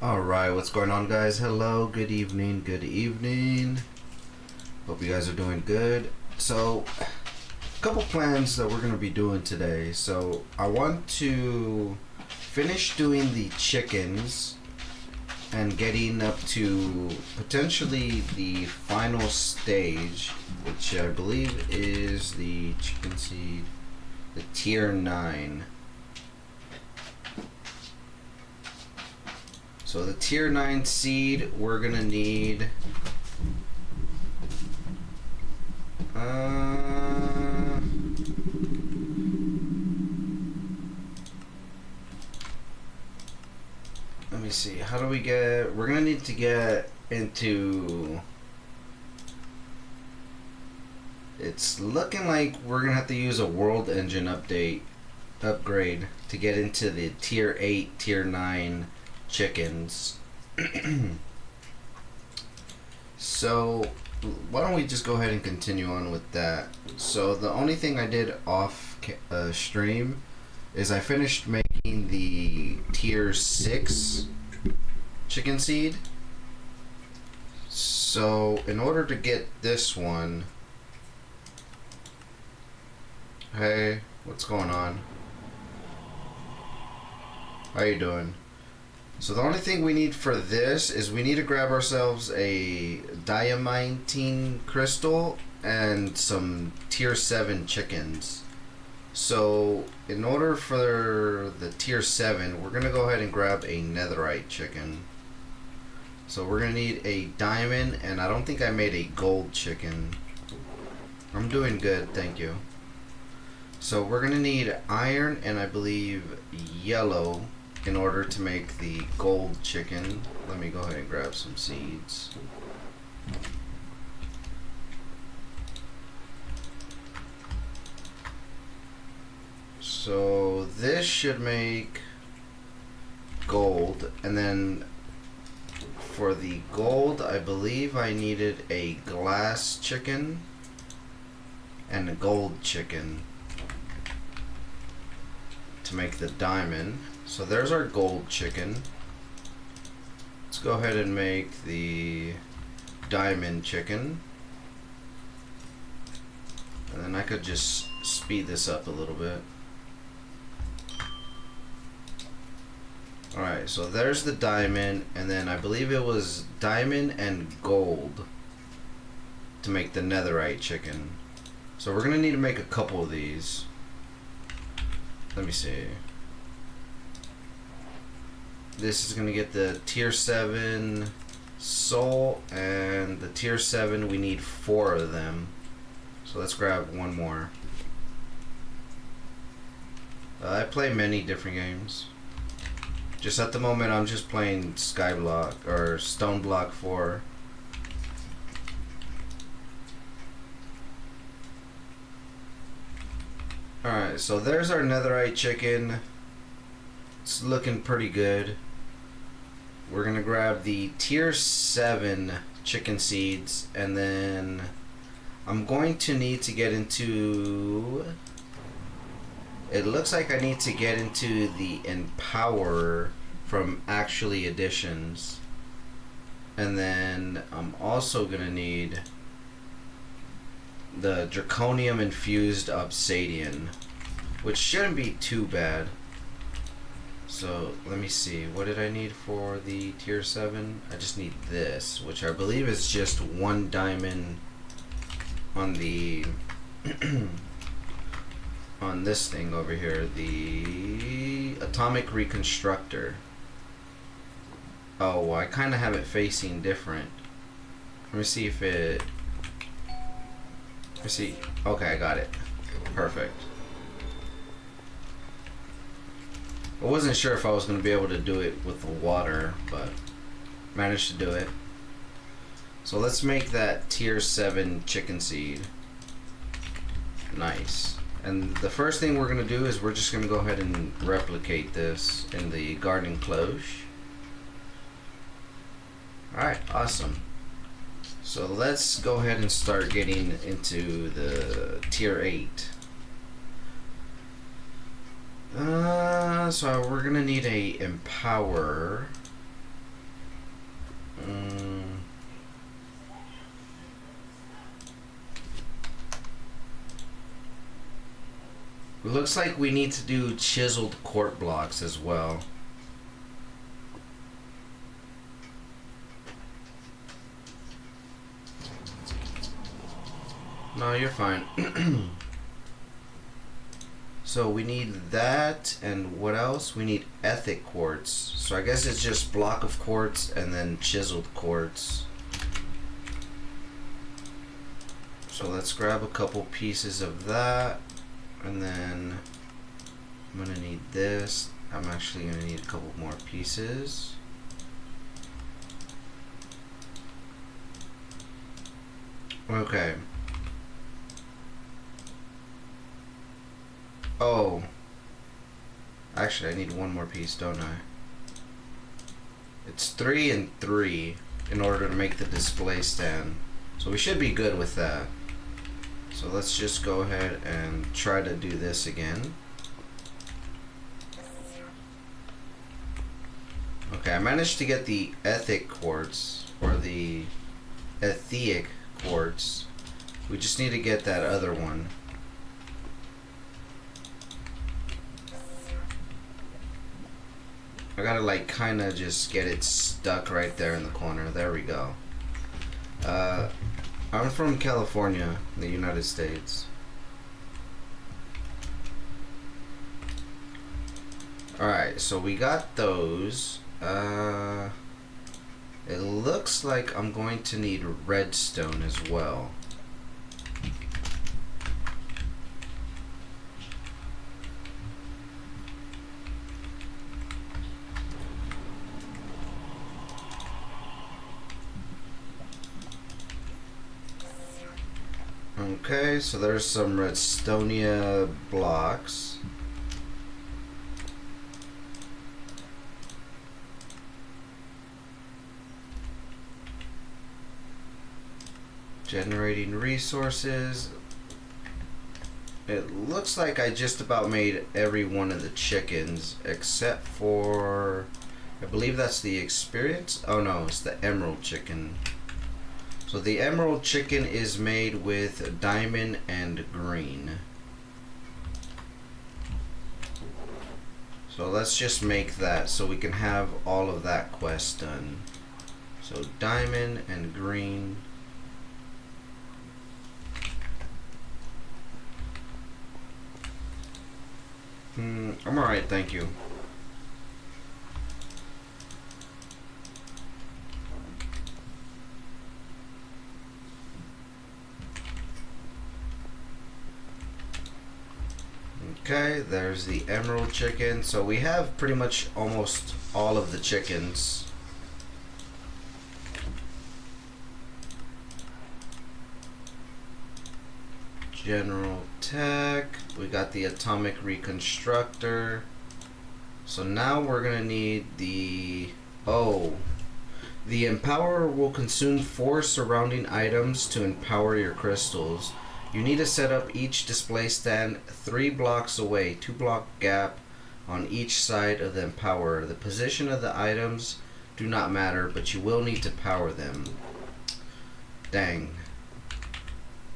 Alright, what's going on, guys? Hello, good evening, good evening. Hope you guys are doing good. So, a couple plans that we're going to be doing today. So, I want to finish doing the chickens and getting up to potentially the final stage, which I believe is the chicken seed, the tier 9. So the tier 9 seed, we're gonna need let me see, how do we get, we're gonna need to get into, it's looking like we're gonna have to use a world engine upgrade to get into the tier 8, tier 9 chickens. So why don't we just go ahead and continue on with that. So the only thing I did off stream is I finished making the tier 6 chicken seed. So in order to get this one, hey, what's going on? How you doing? So the only thing we need for this is we need to grab ourselves a diamantine crystal and some tier 7 chickens. So in order for the tier 7, we're gonna go ahead and grab a netherite chicken. So we're gonna need a diamond, and I don't think I made a gold chicken. I'm doing good, thank you. So we're gonna need iron and I believe yellow in order to make the gold chicken. Let me go ahead and grab some seeds. So this should make gold, and then for the gold I believe I needed a glass chicken and a gold chicken to make the diamond. So there's our gold chicken. Let's go ahead and make the diamond chicken. And then I could just speed this up a little bit. Alright, so there's the diamond, and then I believe it was diamond and gold to make the netherite chicken. So we're gonna need to make a couple of these. Let me see. This is going to get the tier 7 soul, and the tier 7 we need 4 of them. So let's grab one more. I play many different games. Just at the moment I'm just playing Skyblock or Stoneblock 4. Alright, so there's our netherite chicken. It's looking pretty good. We're gonna grab the tier 7 chicken seeds, and then I'm going to need to get into, it looks like I need to get into the Empower from Actually Editions, and then I'm also gonna need the Draconium Infused Obsidian, which shouldn't be too bad. So let me see, what did I need for the tier 7? I just need this, which I believe is just 1 diamond on the on this thing over here, the Atomic Reconstructor. Oh, I kind of have it facing different. Let me see if it, let me see. Okay, I got it. Perfect. I wasn't sure if I was going to be able to do it with the water, but managed to do it. So let's make that tier 7 chicken seed. Nice. And the first thing we're going to do is we're just going to go ahead and replicate this in the garden cloche. Alright, awesome. So let's go ahead and start getting into the tier 8. So we're gonna need a Empower Mm. It looks like we need to do chiseled quart blocks as well. No, you're fine. So we need that, and what else? We need ethic quartz. So I guess it's just block of quartz and then chiseled quartz. So let's grab a couple pieces of that, and then I'm gonna need this. I'm actually gonna need a couple more pieces. Okay. Oh. Actually, I need one more piece, don't I? It's 3 and 3 in order to make the display stand. So we should be good with that. So let's just go ahead and try to do this again. Okay, I managed to get the ethic quartz, or the etheric quartz. We just need to get that other one. I gotta like kinda just get it stuck right there in the corner. There we go. I'm from California, the United States. Alright, so we got those. It looks like I'm going to need redstone as well. Okay, so there's some redstonia blocks. Generating resources. It looks like I just about made every one of the chickens except for, I believe that's the experience. Oh no, it's the emerald chicken. So the emerald chicken is made with diamond and green. So let's just make that so we can have all of that quest done. So diamond and green. I'm alright, thank you. Okay, there's the emerald chicken. So we have pretty much almost all of the chickens. General tech. We got the atomic reconstructor. So now we're gonna need the the empower will consume 4 surrounding items to empower your crystals. You need to set up each display stand 3 blocks away, 2 block gap on each side of the empower. The position of the items do not matter, but you will need to power them. Dang.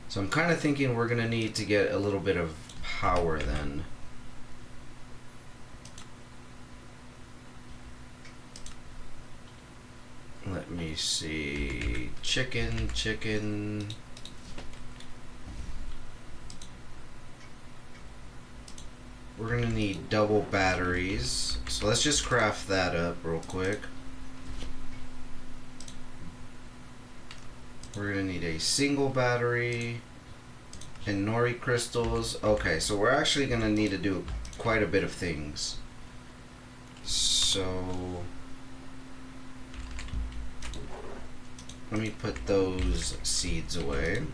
So I'm kind of thinking we're going to need to get a little bit of power then. Let me see. Chicken. We're gonna need double batteries. So let's just craft that up real quick. We're gonna need a single battery and nori crystals. Okay, so we're actually gonna need to do quite a bit of things. So let me put those seeds away.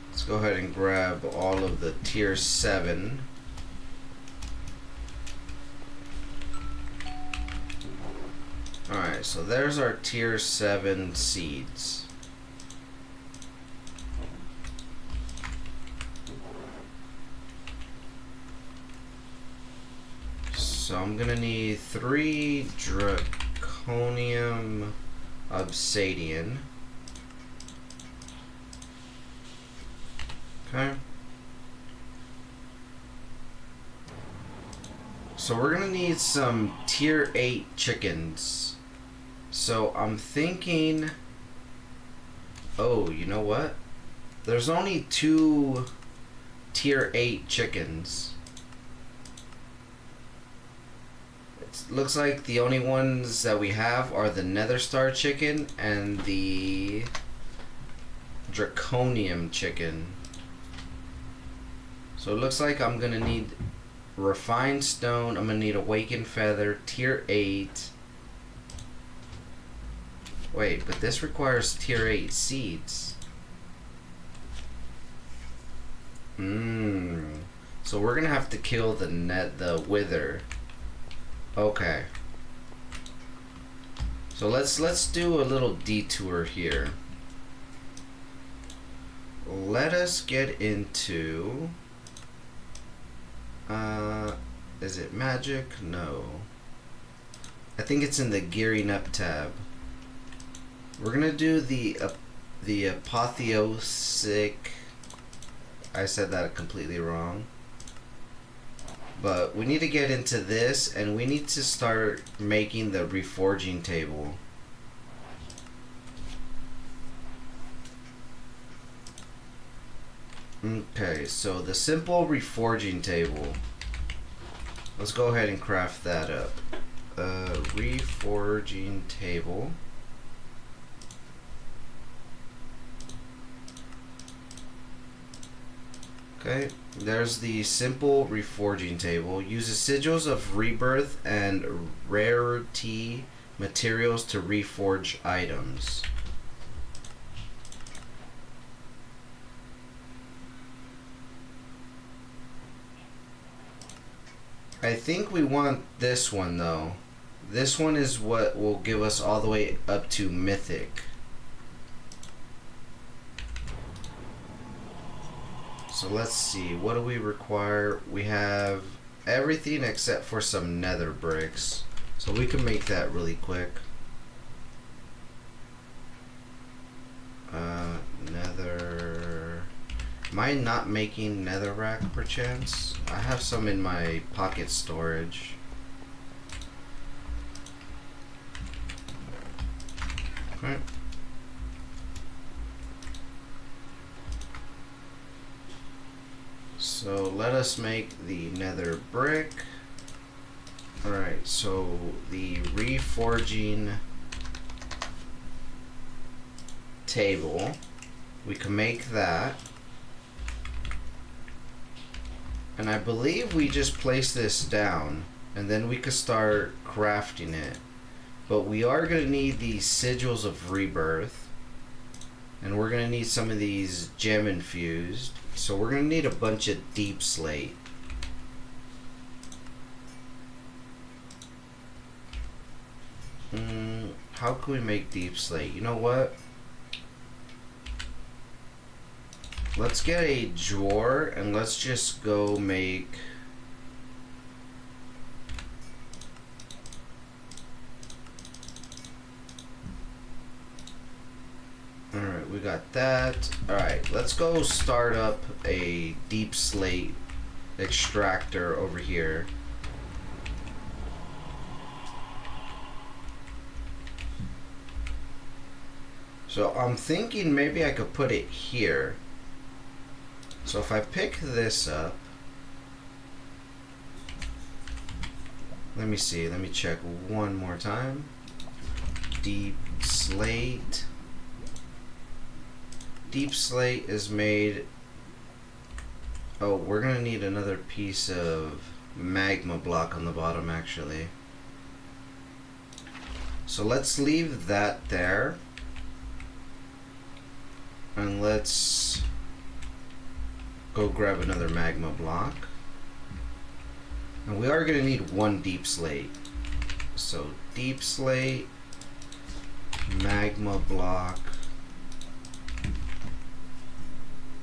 Let's go ahead and grab all of the tier 7. Alright, so there's our tier 7 seeds. So I'm gonna need 3 draconium obsidian. Okay. So we're gonna need some tier 8 chickens. So I'm thinking, oh, you know what? There's only 2 tier 8 chickens. It looks like the only ones that we have are the Nether Star chicken and the Draconium chicken. So it looks like I'm gonna need refined stone. I'm gonna need awakened feather, tier 8. Wait, but this requires tier 8 seeds. So we're gonna have to kill the wither. Okay. So let's do a little detour here. Let us get into is it magic? No. I think it's in the gearing up tab. We're gonna do the apotheosic. I said that completely wrong. But we need to get into this, and we need to start making the reforging table. Okay, so the simple reforging table. Let's go ahead and craft that up. Reforging table. Okay, there's the simple reforging table. Uses sigils of rebirth and rarity materials to reforge items. I think we want this one though. This one is what will give us all the way up to mythic. So let's see, what do we require? We have everything except for some nether bricks. So we can make that really quick. Nether... Am I not making netherrack perchance? I have some in my pocket storage. Okay. So let us make the nether brick. Alright, so the reforging table, we can make that. And I believe we just place this down and then we could start crafting it. But we are going to need these sigils of rebirth. And we're going to need some of these gem infused. So we're going to need a bunch of deep slate. How can we make deep slate? You know what? Let's get a drawer and let's just go make... Alright, we got that. Alright, let's go start up a deep slate extractor over here. So I'm thinking maybe I could put it here. So if I pick this up, let me see, let me check one more time. Deep slate. Deep slate is made. Oh, we're gonna need another piece of magma block on the bottom actually. So let's leave that there. And let's go grab another magma block. And we are going to need one deep slate. So deep slate, magma block,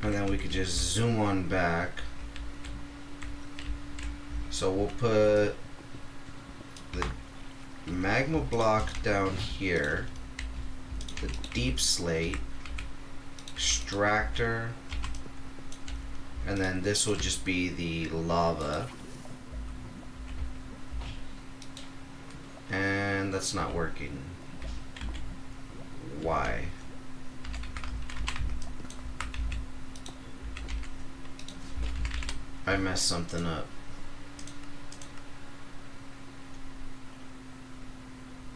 and then we could just zoom on back. So we'll put magma block down here, the deep slate, extractor, and then this will just be the lava. And that's not working. Why? I messed something up.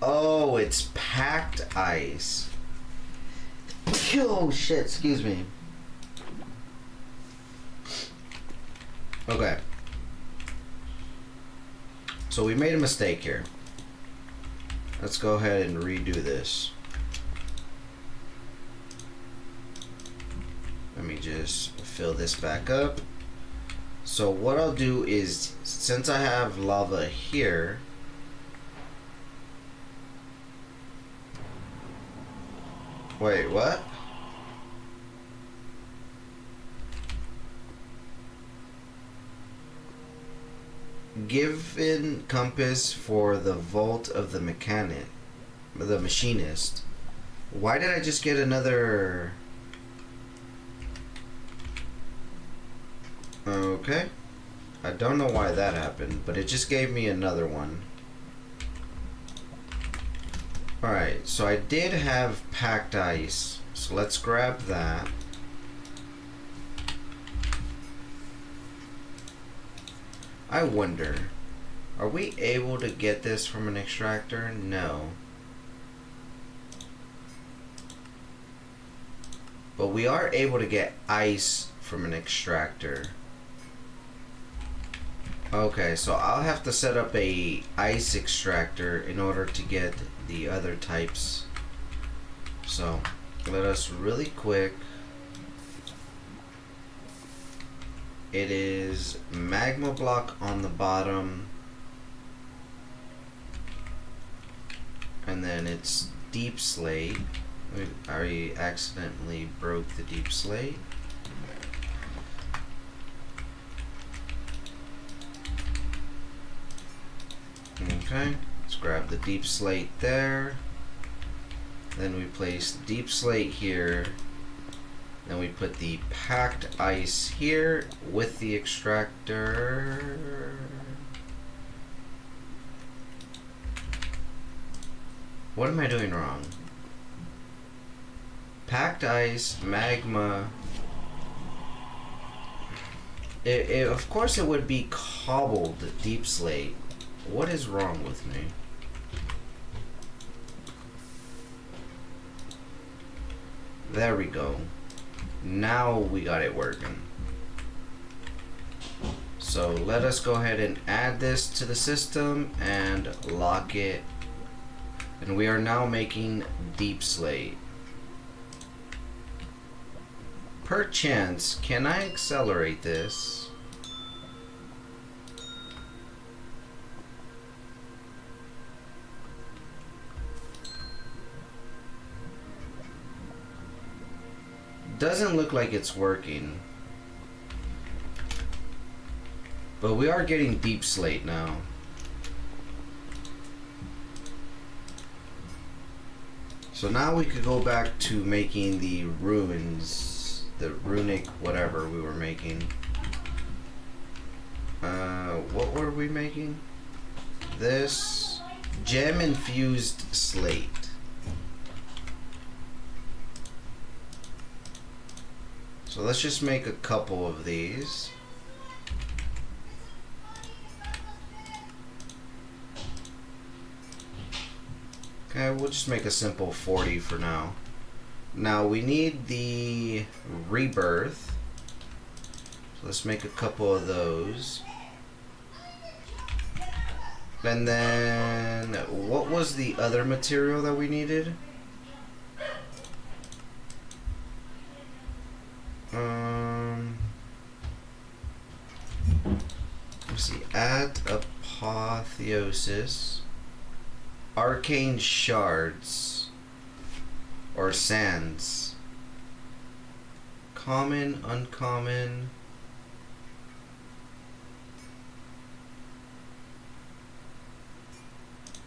Oh, it's packed ice. Oh shit, excuse me. Okay. So we made a mistake here. Let's go ahead and redo this. Let me just fill this back up. So what I'll do is, since I have lava here, wait, what? Given compass for the vault of the machinist. Why did I just get another? Okay. I don't know why that happened, but it just gave me another one. Alright, so I did have packed ice. So let's grab that. I wonder, are we able to get this from an extractor? No. But we are able to get ice from an extractor. Okay, so I'll have to set up a ice extractor in order to get the other types. So let us really quick. It is magma block on the bottom, and then it's deep slate. I already accidentally broke the deep slate. Okay, let's grab the deep slate there. Then we place the deep slate here. Then we put the packed ice here with the extractor. What am I doing wrong? Packed ice, magma. Of course it would be cobbled deep slate. What is wrong with me? There we go. Now we got it working. So let us go ahead and add this to the system and lock it. And we are now making deep slate. Perchance, can I accelerate this? Doesn't look like it's working. But we are getting deep slate now. So now we could go back to making the ruins, the runic whatever we were making. What were we making? This gem infused slate. So let's just make a couple of these. Okay, we'll just make a simple 40 for now. Now we need the rebirth. So let's make a couple of those. And then, what was the other material that we needed? Let's see, at apotheosis, arcane shards, or sands, common, uncommon,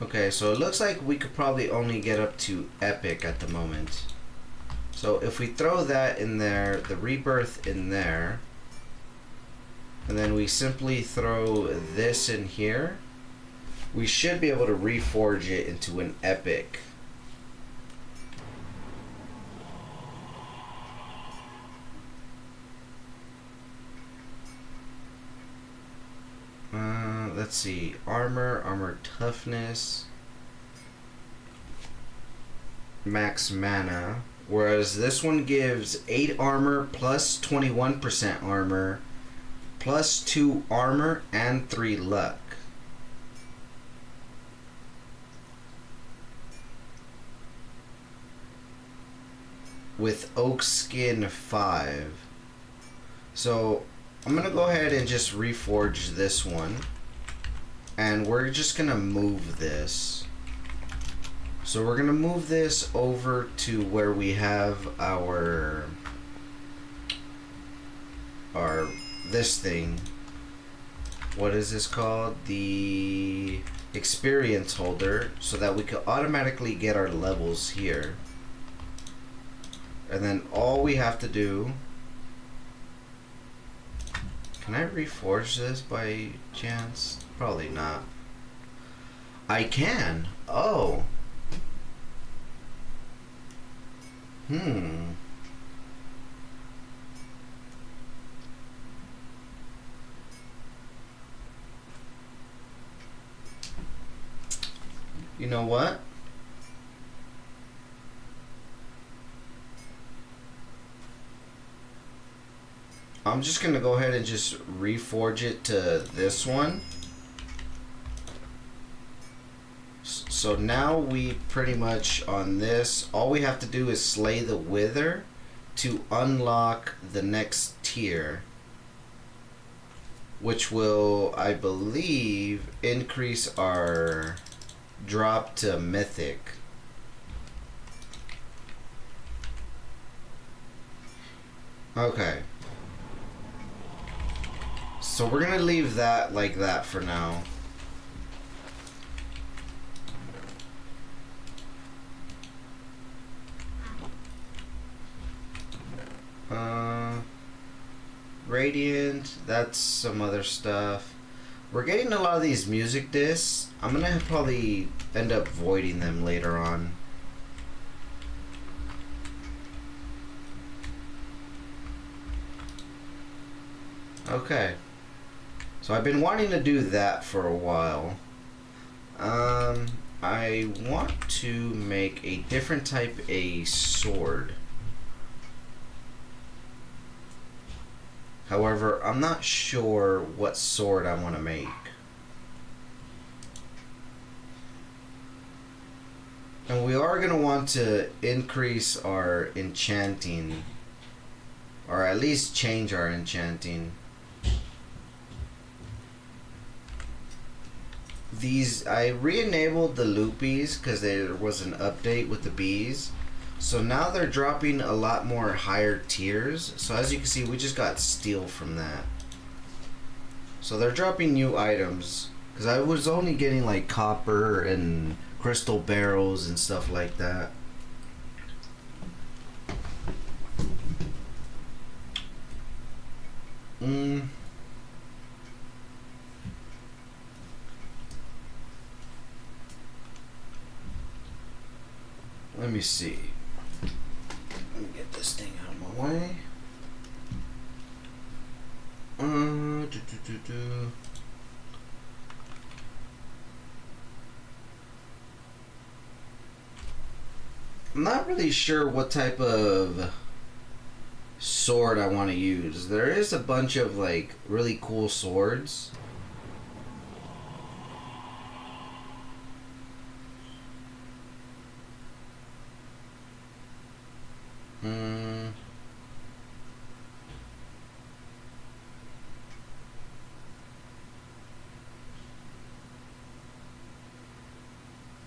Okay, so it looks like we could probably only get up to epic at the moment. So if we throw that in there, the rebirth in there, and then we simply throw this in here, we should be able to reforge it into an epic. Let's see, armor toughness, max mana, whereas this one gives 8 armor plus 21% armor plus 2 armor and 3 luck. With oak skin 5. So I'm gonna go ahead and just reforge this one, and we're just gonna move this. So we're gonna move this over to where we have our this thing. What is this called? The experience holder, so that we could automatically get our levels here. And then all we have to do... Can I reforge this by chance? Probably not. I can. Oh. You know what? I'm just gonna go ahead and just reforge it to this one. So now we pretty much on this, all we have to do is slay the wither to unlock the next tier, which will, I believe, increase our drop to mythic. Okay. So we're gonna leave that like that for now. Radiant, that's some other stuff. We're getting a lot of these music discs. I'm gonna probably end up voiding them later on. Okay. So I've been wanting to do that for a while. I want to make a different type of sword. However, I'm not sure what sword I want to make. And we are going to want to increase our enchanting, or at least change our enchanting. These, I re-enabled the loopies because there was an update with the bees. So now they're dropping a lot more higher tiers. So as you can see, we just got steel from that. So they're dropping new items. Because I was only getting like copper and crystal barrels and stuff like that. Let me see. Let me get this thing out of my way. I'm not really sure what type of sword I want to use. There is a bunch of like really cool swords.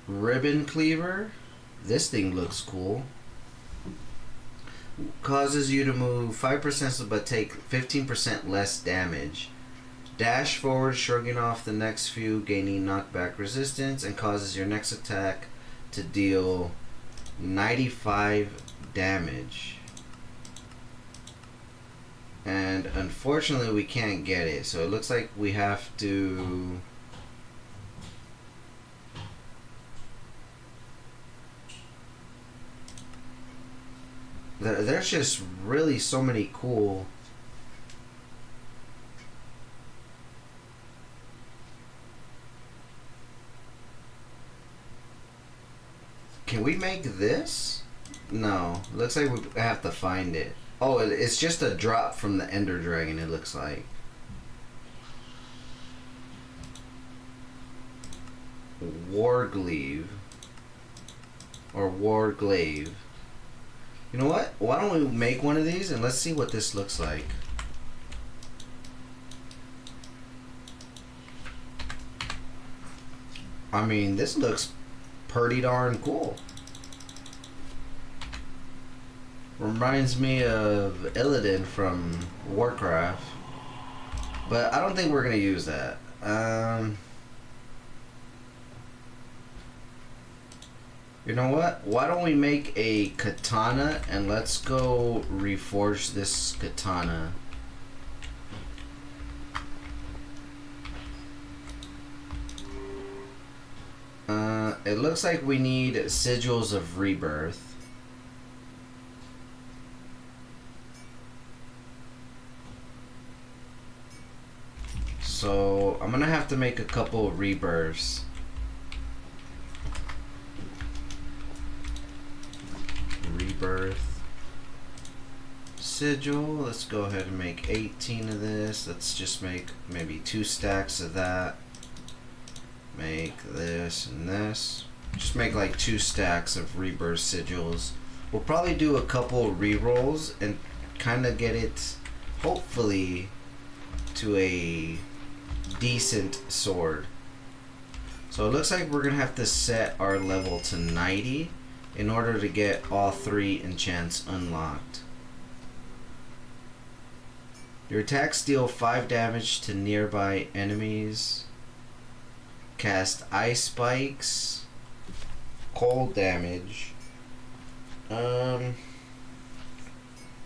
Ribbon cleaver. This thing looks cool. Causes you to move 5% but take 15% less damage. Dash forward, shrugging off the next few, gaining knockback resistance, and causes your next attack to deal 95 damage. And unfortunately we can't get it, so it looks like we have to there's just really so many cool Can we make this? No. Looks like we have to find it. Oh, it's just a drop from the Ender Dragon, it looks like. Warglaive. Or Warglaive. You know what? Why don't we make one of these and let's see what this looks like. I mean, this looks pretty darn cool. Reminds me of Illidan from Warcraft. But I don't think we're going to use that. You know what? Why don't we make a katana and let's go reforge this katana. It looks like we need sigils of rebirth. So I'm gonna have to make a couple of rebirths. Rebirth sigil. Let's go ahead and make 18 of this. Let's just make maybe 2 stacks of that. Make this and this. Just make like 2 stacks of rebirth sigils. We'll probably do a couple rerolls and kind of get it, hopefully, to a decent sword. So it looks like we're gonna have to set our level to 90 in order to get all 3 enchants unlocked. Your attacks deal 5 damage to nearby enemies. Cast ice spikes. Cold damage.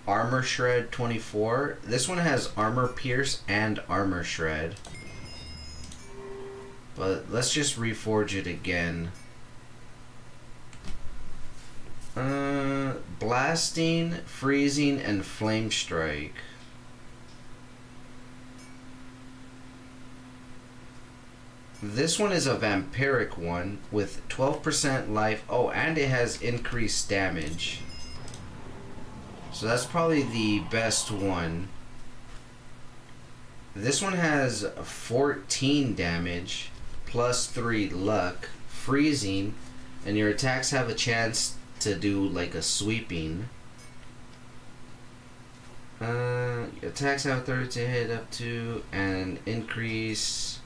Armor shred 24. This one has armor pierce and armor shred. But let's just reforge it again. Blasting, freezing, and flame strike. This one is a vampiric one with 12% life. Oh, and it has increased damage. So that's probably the best one. This one has 14 damage, plus 3 luck, freezing, and your attacks have a chance to do like a sweeping. Attacks have 30 to hit up to, and increase.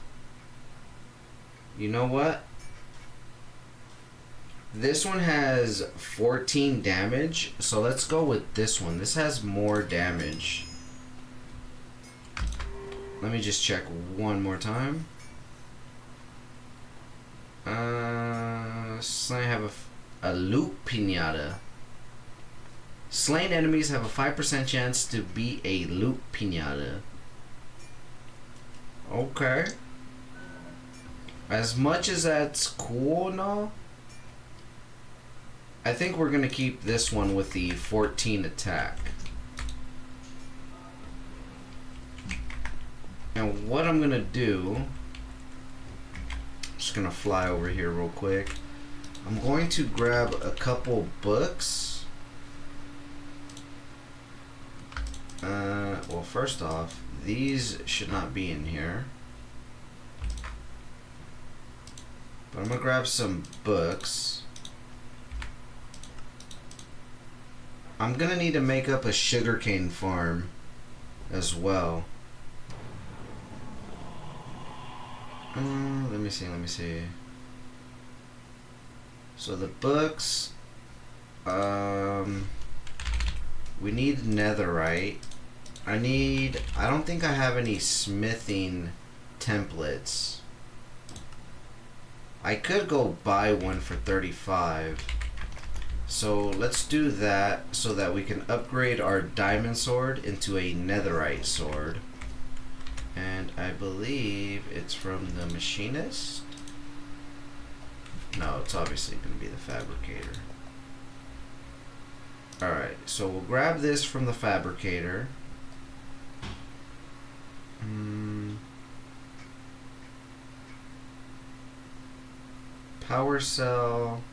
You know what? This one has 14 damage, so let's go with this one. This has more damage. Let me just check one more time. Slain have a loot pinata. Slain enemies have a 5% chance to be a loot pinata. Okay. As much as that's cool and all, I think we're gonna keep this one with the 14 attack. And what I'm gonna do, I'm just gonna fly over here real quick. I'm going to grab a couple books. Well, first off, these should not be in here. But I'm gonna grab some books. I'm gonna need to make up a sugarcane farm as well. Let me see. So the books, we need netherite. I don't think I have any smithing templates. I could go buy one for 35. So let's do that so that we can upgrade our diamond sword into a netherite sword. And I believe it's from the machinist. No, it's obviously going to be the fabricator. Alright, so we'll grab this from the fabricator. Power cell.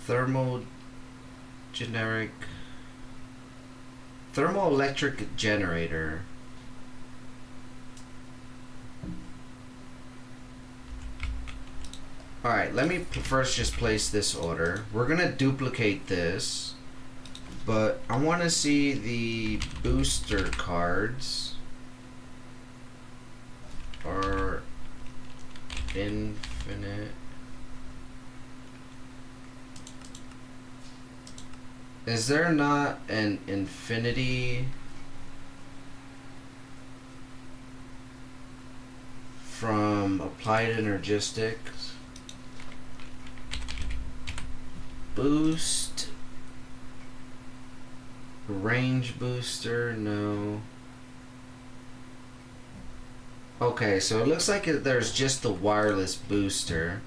Thermoelectric generator. Alright, let me first just place this order. We're gonna duplicate this, but I want to see the booster cards are infinite. Is there not an infinity from Applied Energistics? Boost. Range booster, no. Okay, so it looks like there's just the wireless booster.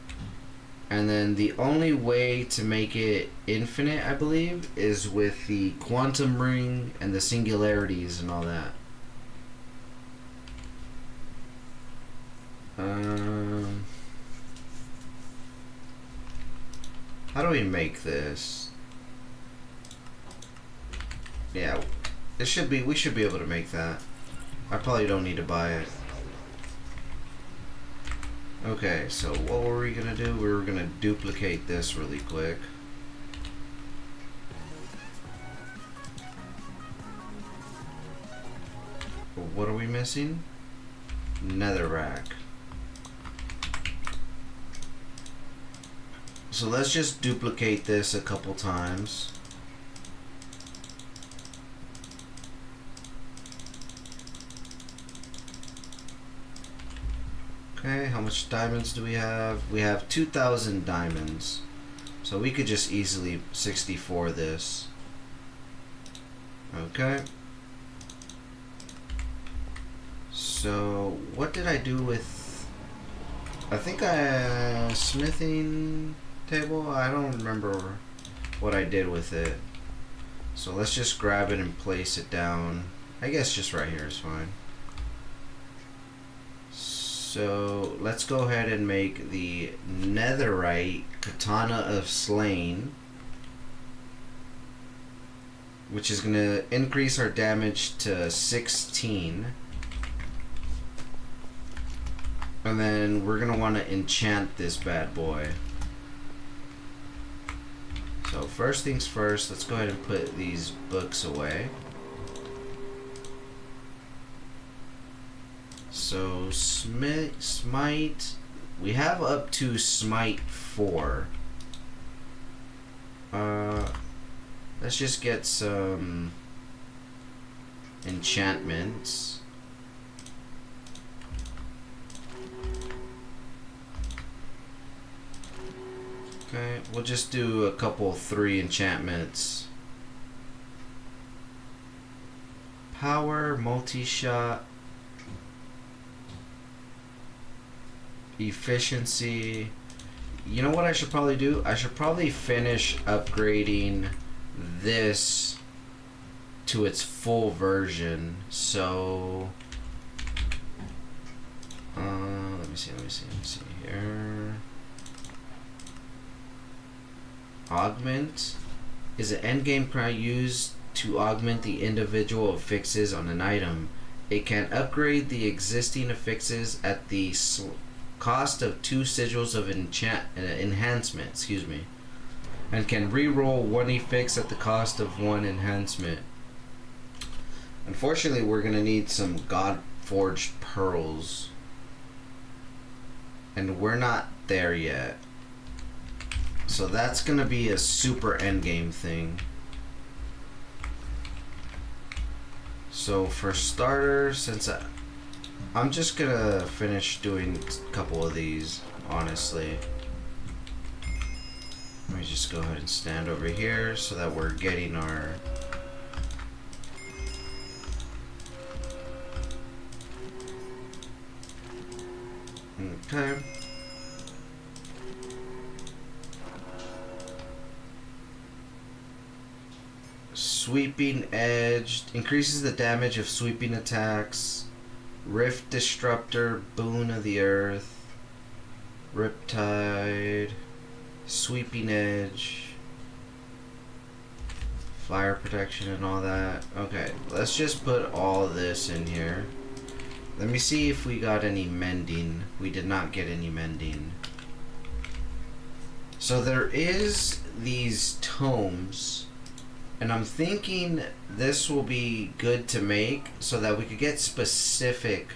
And then the only way to make it infinite, I believe, is with the quantum ring and the singularities and all that. How do we make this? Yeah, we should be able to make that. I probably don't need to buy it. Okay, so what were we gonna do? We were gonna duplicate this really quick. What are we missing? Netherrack. So let's just duplicate this a couple times. Okay, how much diamonds do we have? We have 2,000 diamonds. So we could just easily 64 this. Okay. So, what did I do with... I think smithing table? I don't remember what I did with it. So let's just grab it and place it down. I guess just right here is fine. So let's go ahead and make the netherite katana of slain, which is going to increase our damage to 16. And then we're going to want to enchant this bad boy. So first things first, let's go ahead and put these books away. So smite, we have up to smite 4. Let's just get some enchantments. Okay, we'll just do a couple 3 enchantments. Power, multi-shot, efficiency. You know what I should probably do? I should probably finish upgrading this to its full version. So let me see here. Augment is an endgame card used to augment the individual affixes on an item. It can upgrade the existing affixes at the cost of 2 sigils of enhancement, and can re-roll 1 affix at the cost of 1 enhancement. Unfortunately, we're gonna need some God-forged pearls, and we're not there yet. So that's gonna be a super endgame thing. So for starters, since I'm just gonna finish doing a couple of these, honestly. Let me just go ahead and stand over here so that we're getting our... Okay. Sweeping Edge increases the damage of sweeping attacks. Rift Disruptor, Boon of the Earth, Riptide, Sweeping Edge, Fire Protection and all that. Okay, let's just put all of this in here. Let me see if we got any mending. We did not get any mending. So there is these tomes, and I'm thinking this will be good to make so that we could get specific.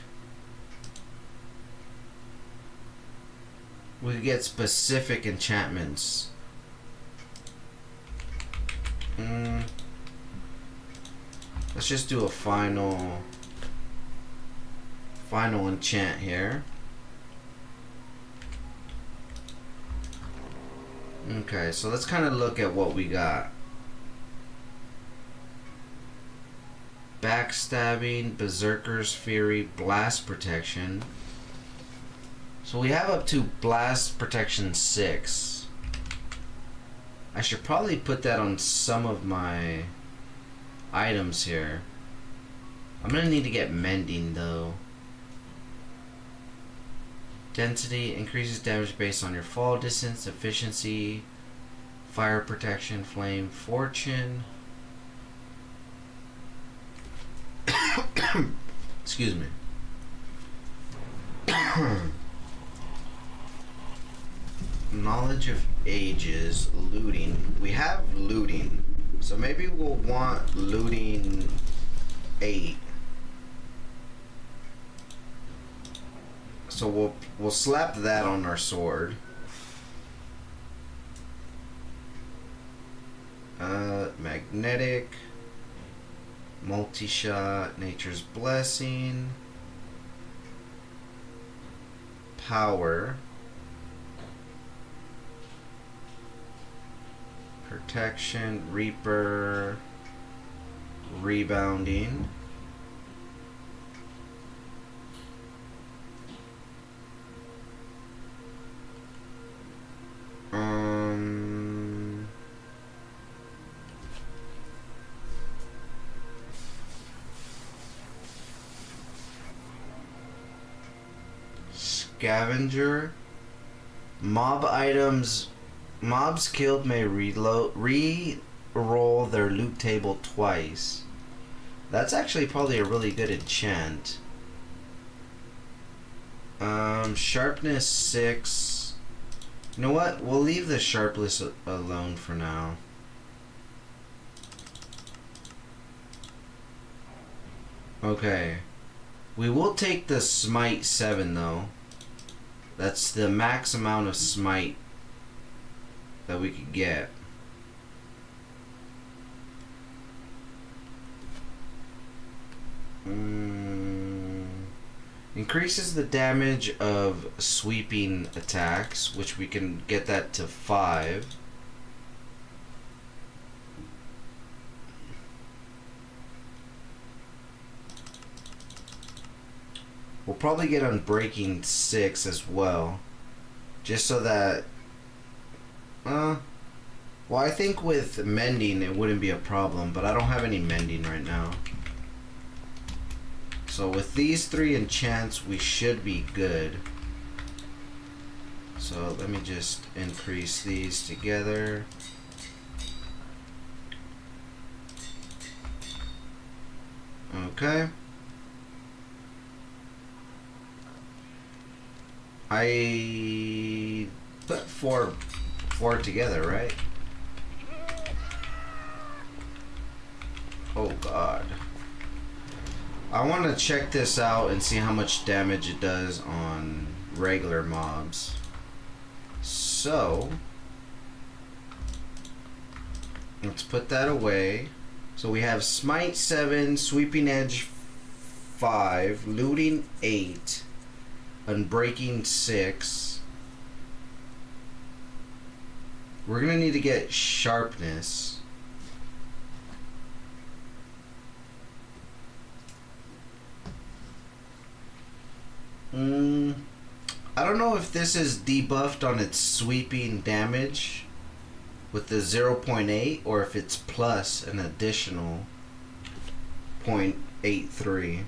We could get specific enchantments. Let's just do a final enchant here. Okay, so let's kind of look at what we got. Backstabbing, Berserker's Fury, Blast Protection. So we have up to Blast Protection 6. I should probably put that on some of my items here. I'm gonna need to get Mending though. Density increases damage based on your fall distance, efficiency, fire protection, flame, fortune. Excuse me. Knowledge of ages, looting. We have looting, so maybe we'll want looting 8. So we'll slap that on our sword. Magnetic, multi-shot, Nature's Blessing, power, protection, Reaper, rebounding. Scavenger. Mob items. Mobs killed may re-roll their loot table twice. That's actually probably a really good enchant. Sharpness 6. You know what? We'll leave the sharpness alone for now. Okay. We will take the Smite 7 though. That's the max amount of Smite that we could get. Increases the damage of sweeping attacks, which we can get that to 5. We'll probably get Unbreaking 6 as well, just so that well, I think with Mending it wouldn't be a problem, but I don't have any Mending right now. So with these 3 enchants we should be good. So let me just increase these together. Okay. I put four together, right? Oh god. I want to check this out and see how much damage it does on regular mobs. So let's put that away. So we have Smite 7, Sweeping Edge 5, Looting 8, Unbreaking 6. We're gonna need to get Sharpness. I don't know if this is debuffed on its sweeping damage with the 0.8 or if it's plus an additional 0.83.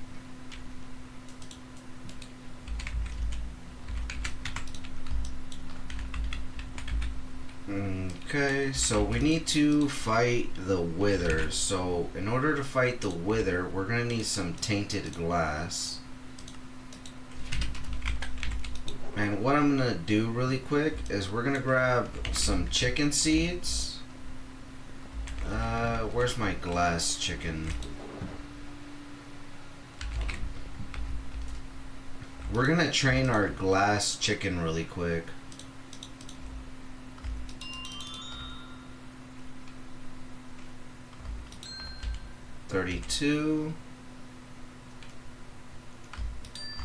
Okay, so we need to fight the Wither. So in order to fight the Wither, we're gonna need some tainted glass. And what I'm gonna do really quick is we're gonna grab some chicken seeds. Where's my glass chicken? We're gonna train our glass chicken really quick. $32.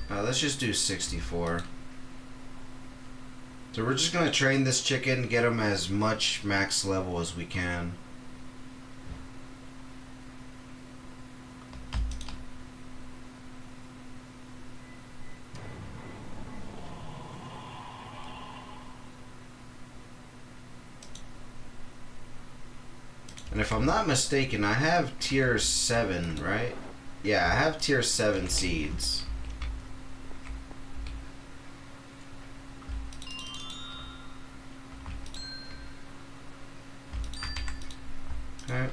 Let's just do 64. So we're just gonna train this chicken, get him as much max level as we can. And if I'm not mistaken, I have tier 7, right? Yeah, I have tier 7 seeds. Okay.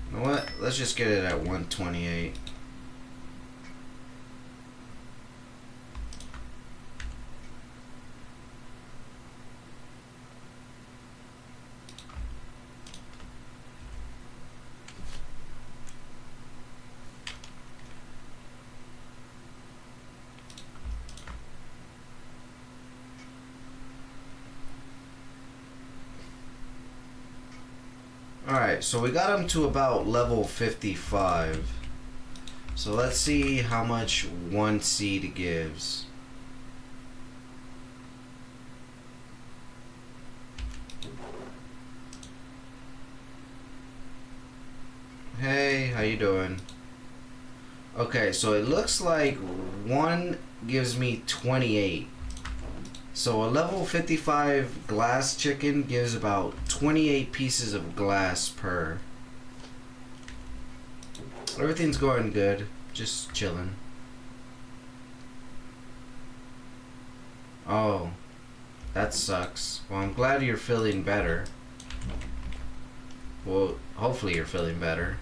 You know what? Let's just get it at 128. Alright, so we got him to about level 55. So let's see how much one seed gives. Hey, how you doing? Okay, so it looks like one gives me 28. So a level 55 glass chicken gives about 28 pieces of glass per. Everything's going good, just chilling. Oh, that sucks. Well, I'm glad you're feeling better. Well, hopefully you're feeling better.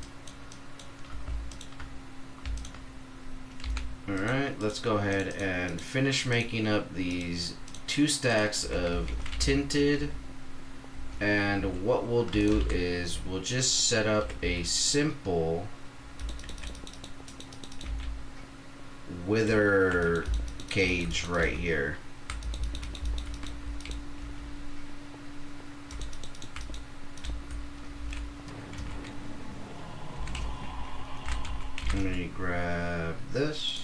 Alright, let's go ahead and finish making up these 2 stacks of tinted, and what we'll do is we'll just set up a simple wither cage right here. Let me grab this.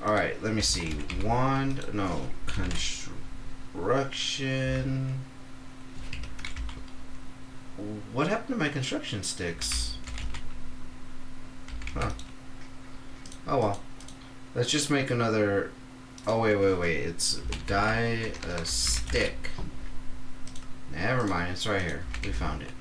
Alright, let me see. Wand, no, construction. What happened to my construction sticks? Huh. Oh well. Let's just make another. Oh, wait. It's dye a stick. Never mind, it's right here. We found it.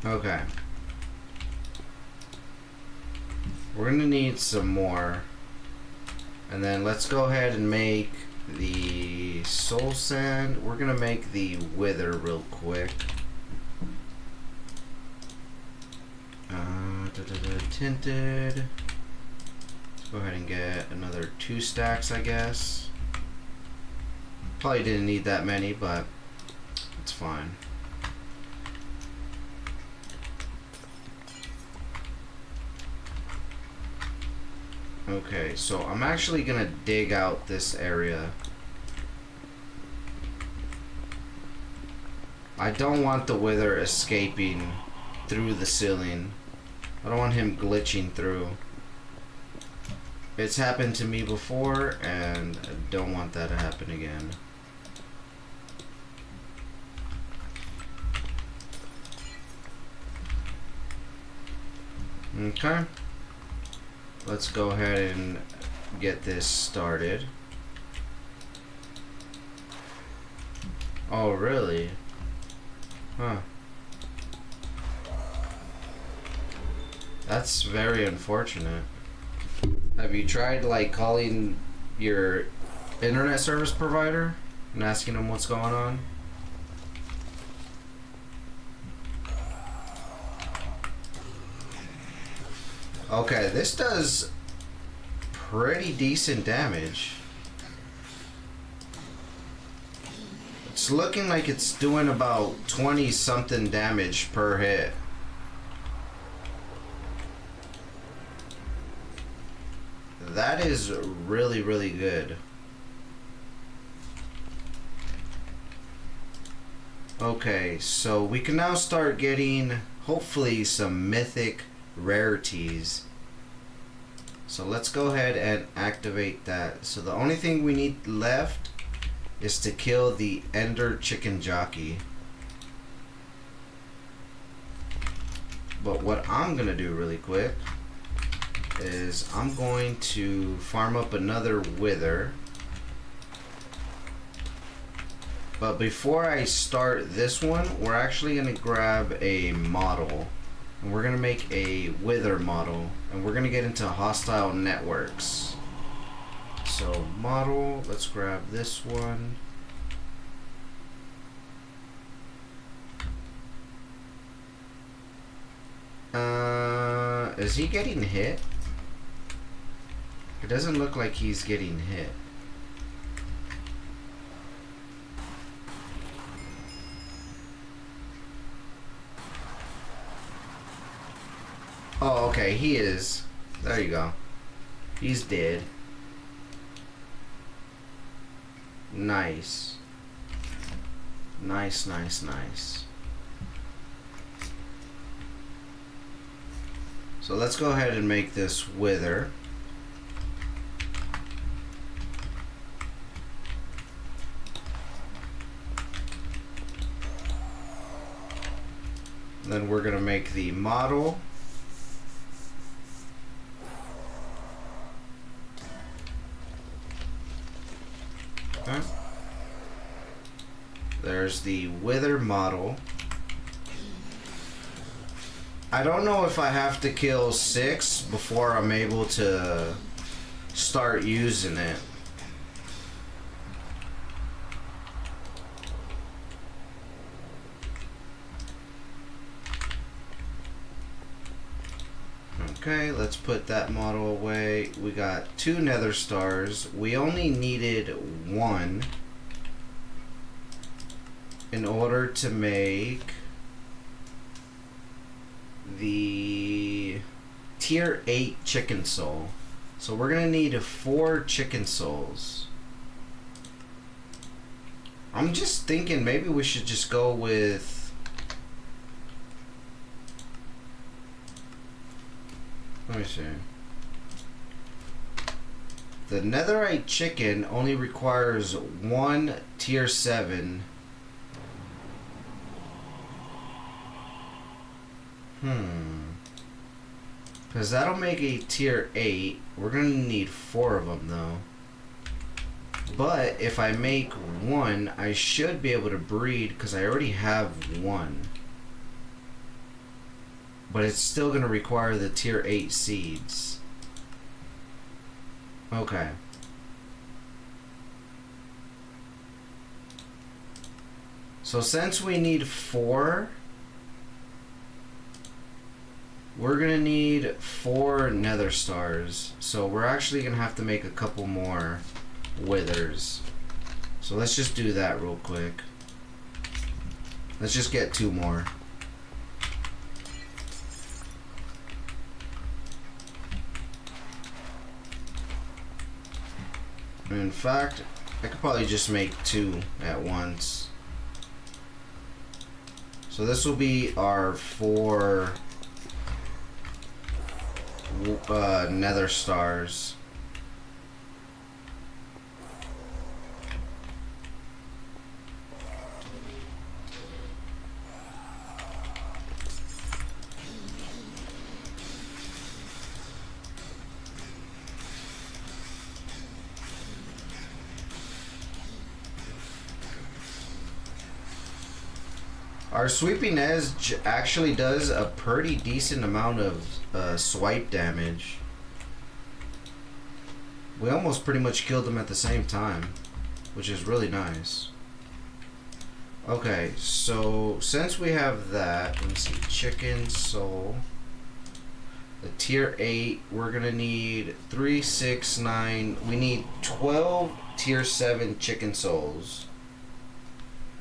Okay. We're gonna need some more. And then let's go ahead and make the soul sand. We're gonna make the wither real quick. Tinted. Let's go ahead and get another 2 stacks, I guess. Probably didn't need that many, but it's fine. Okay, so I'm actually gonna dig out this area. I don't want the wither escaping through the ceiling. I don't want him glitching through. It's happened to me before, and I don't want that to happen again. Okay. Let's go ahead and get this started. Oh, really? Huh. That's very unfortunate. Have you tried, like, calling your internet service provider and asking them what's going on? Okay, this does pretty decent damage. It's looking like it's doing about 20 something damage per hit. That is really, really good. Okay, so we can now start getting, hopefully, some mythic rarities. So let's go ahead and activate that. So the only thing we need left is to kill the Ender Chicken Jockey. But what I'm gonna do really quick is I'm going to farm up another wither. But before I start this one, we're actually gonna grab a model. And we're gonna make a wither model, and we're gonna get into hostile networks. So model, let's grab this one. Is he getting hit? It doesn't look like he's getting hit. Oh, okay, he is. There you go. He's dead. Nice. Nice, nice, nice. So let's go ahead and make this wither. Then we're gonna make the model. Okay. There's the wither model. I don't know if I have to kill 6 before I'm able to start using it. Okay, let's put that model away. We got 2 nether stars. We only needed 1 in order to make the tier 8 chicken soul. So we're gonna need 4 chicken souls. I'm just thinking maybe we should just go with, let me see. The netherite chicken only requires 1 tier 7. Because that'll make a tier 8. We're going to need 4 of them though. But if I make 1, I should be able to breed because I already have 1. But it's still going to require the tier 8 seeds. Okay. So since we need 4, we're gonna need 4 nether stars. So we're actually gonna have to make a couple more withers. So let's just do that real quick. Let's just get 2 more. In fact, I could probably just make 2 at once. So this will be our 4 nether stars. Our sweeping edge actually does a pretty decent amount of swipe damage. We almost pretty much killed them at the same time, which is really nice. Okay, so since we have that, let me see, chicken soul. The tier 8, we're gonna need 3, 6, 9. We need 12 tier 7 chicken souls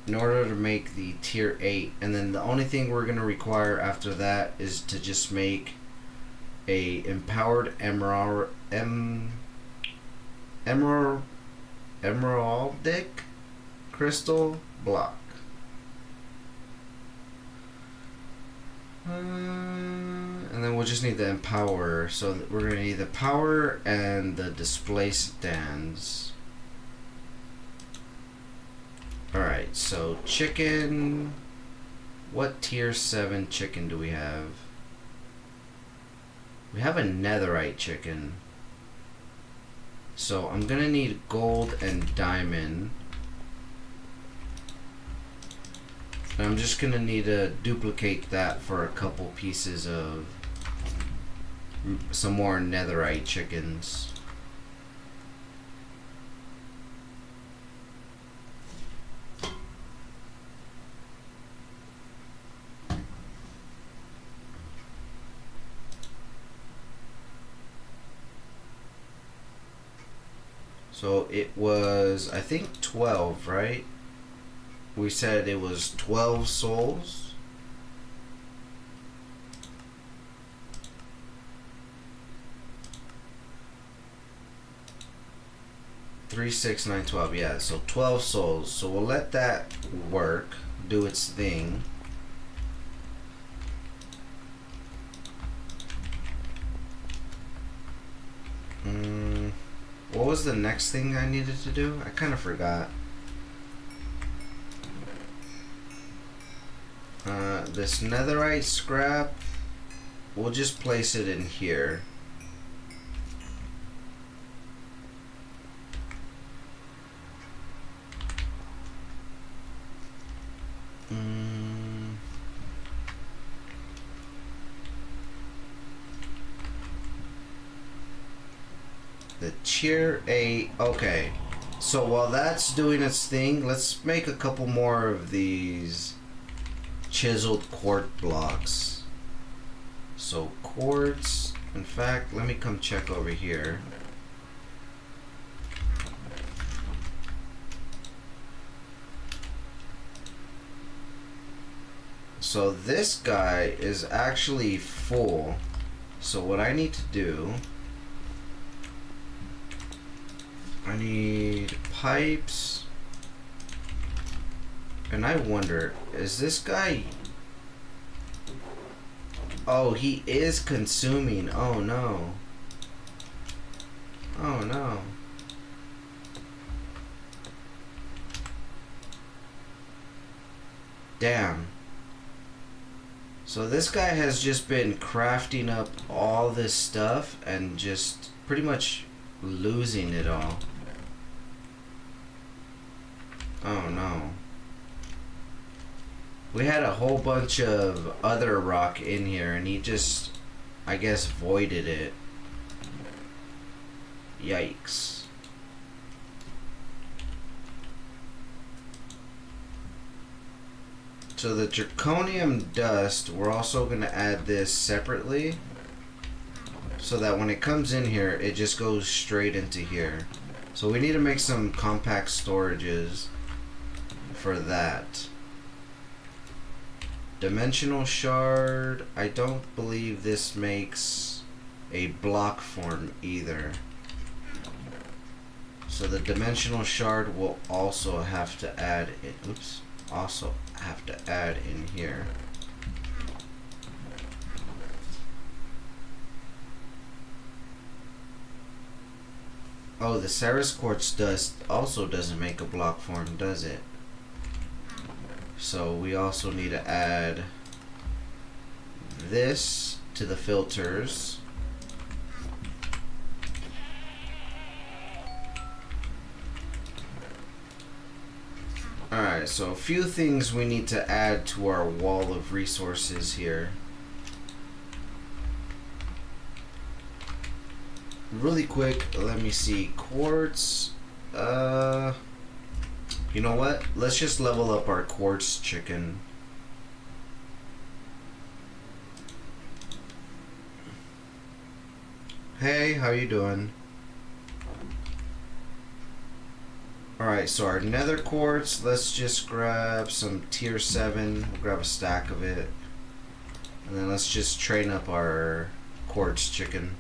in order to make the tier 8, and then the only thing we're going to require after that is to just make a empowered emeraldic crystal block. And then we'll just need the empower, so we're going to need the power and the display stands. Alright, so chicken. What tier 7 chicken do we have? We have a netherite chicken. So I'm gonna need gold and diamond. And I'm just gonna need to duplicate that for a couple pieces of some more netherite chickens. So it was, I think, 12, right? We said it was 12 souls. Three, 6, 9, 12. Yeah, so 12 souls. So we'll let that work, do its thing. What was the next thing I needed to do? I kind of forgot. This netherite scrap, we'll just place it in here. The tier 8. Okay, so while that's doing its thing, let's make a couple more of these chiseled quartz blocks. So quartz, in fact, let me come check over here. So this guy is actually full. So what I need to do, I need pipes, and I wonder, is this guy, oh, he is consuming, oh no, oh no. Damn. So this guy has just been crafting up all this stuff and just pretty much losing it all. Oh no. We had a whole bunch of other rock in here and he just, I guess, voided it. Yikes. So the zirconium dust, we're also going to add this separately, so that when it comes in here, it just goes straight into here. So we need to make some compact storages for that. Dimensional shard, I don't believe this makes a block form either. So the dimensional shard will also have to add in, oops, also have to add in here. Oh, the Ceres quartz dust also doesn't make a block form, does it? So we also need to add this to the filters. Alright, so a few things we need to add to our wall of resources here. Really quick, let me see. Quartz. You know what? Let's just level up our quartz chicken. Hey, how you doing? Alright, so our nether quartz, let's just grab some tier 7. We'll grab a stack of it. And then let's just train up our quartz chicken.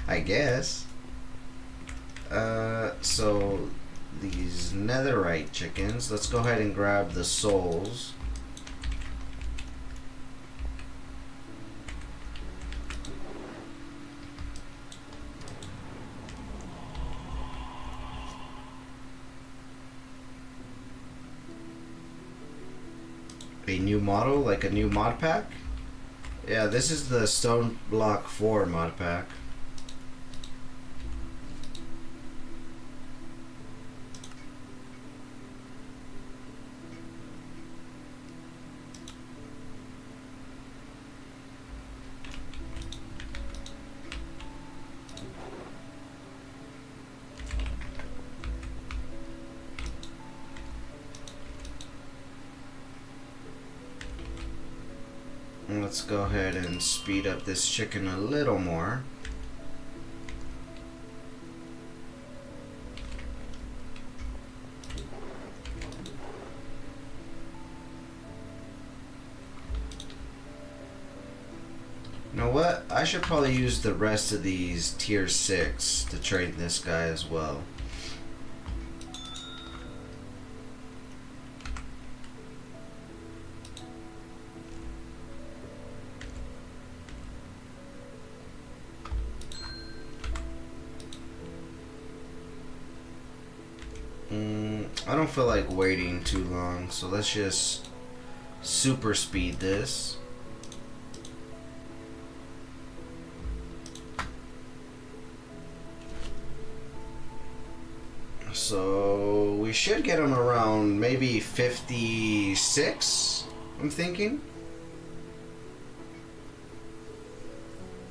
I guess. So these netherite chickens, let's go ahead and grab the souls. A new model, like a new mod pack? Yeah, this is the Stoneblock 4 mod pack. Let's go ahead and speed up this chicken a little more. You know what? I should probably use the rest of these tier 6 to train this guy as well. I don't feel like waiting too long, so let's just super speed this. So we should get him around maybe 56, I'm thinking.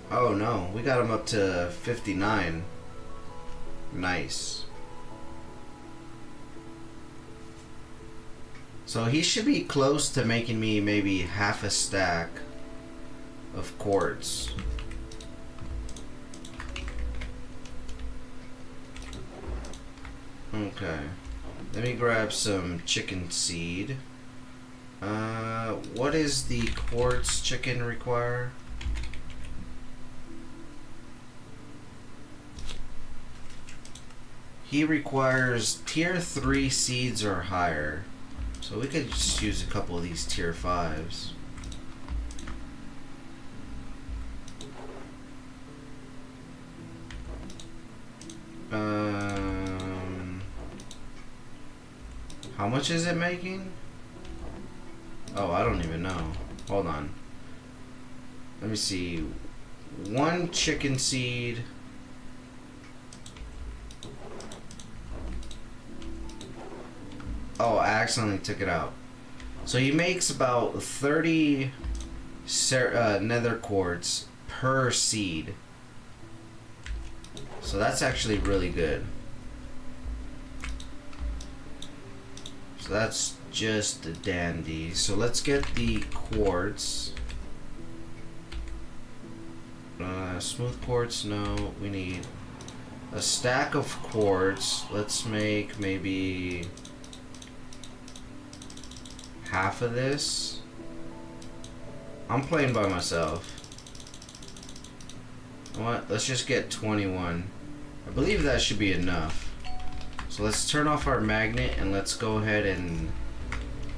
Oh no, we got him up to 59. Nice. So he should be close to making me maybe half a stack of quartz. Okay. Let me grab some chicken seed. What is the quartz chicken require? He requires tier 3 seeds or higher. So we could just use a couple of these tier 5s. How much is it making? Oh, I don't even know. Hold on. Let me see. 1 chicken seed. Oh, I accidentally took it out. So he makes about 30 nether quartz per seed. So that's actually really good. So that's just a dandy. So let's get the quartz. Smooth quartz, no. We need a stack of quartz. Let's make maybe half of this. I'm playing by myself. You know what? Let's just get 21. I believe that should be enough. So let's turn off our magnet and let's go ahead and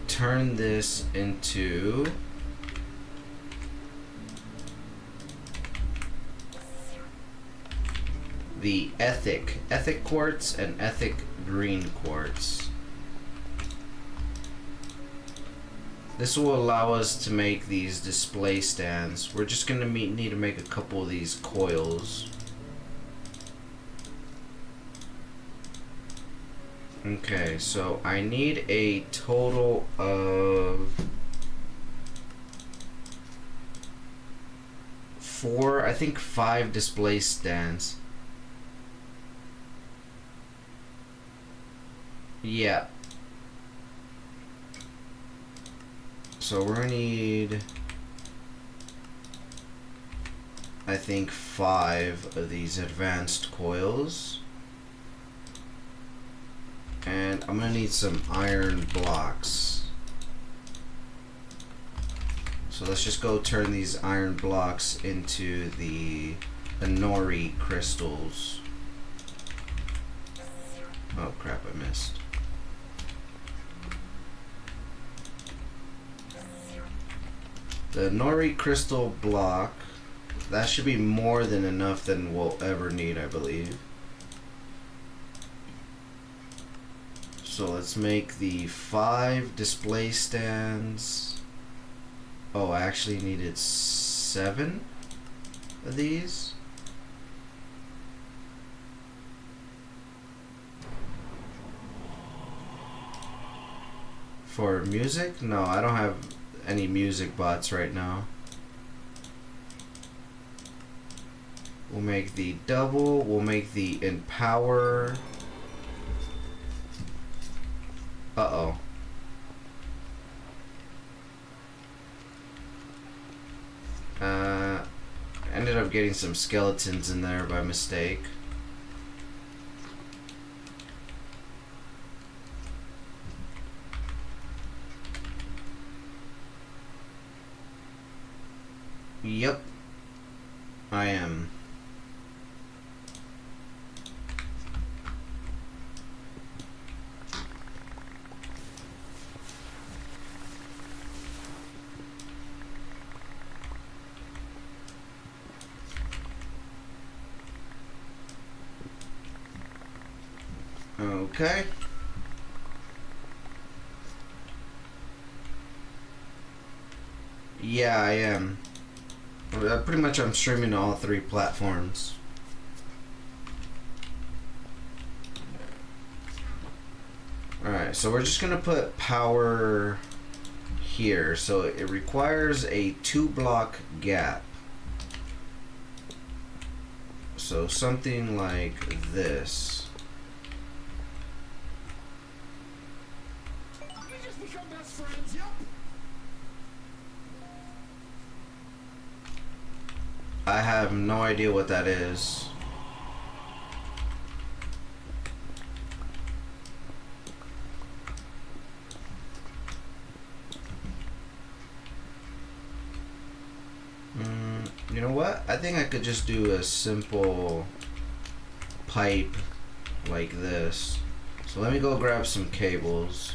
turn this into the ethic quartz and ethic green quartz. This will allow us to make these display stands. We're just gonna need to make a couple of these coils. Okay, so I need a total of 4, I think 5 display stands. Yeah. So we're gonna need, I think, 5 of these advanced coils. And I'm gonna need some iron blocks. So let's just go turn these iron blocks into the Nori crystals. Oh crap, I missed. The Nori crystal block, that should be more than enough than we'll ever need, I believe. So let's make the 5 display stands. Oh, I actually needed 7 of these. For music? No, I don't have any music bots right now. We'll make the double, we'll make the empower. Uh-oh. Ended up getting some skeletons in there by mistake. Yep, I am. Okay. Yeah, I am. Pretty much I'm streaming to all 3 platforms. Alright, so we're just gonna put power here. So it requires a 2-block gap. So something like this. I have no idea what that is. You know what? I think I could just do a simple pipe like this. So let me go grab some cables.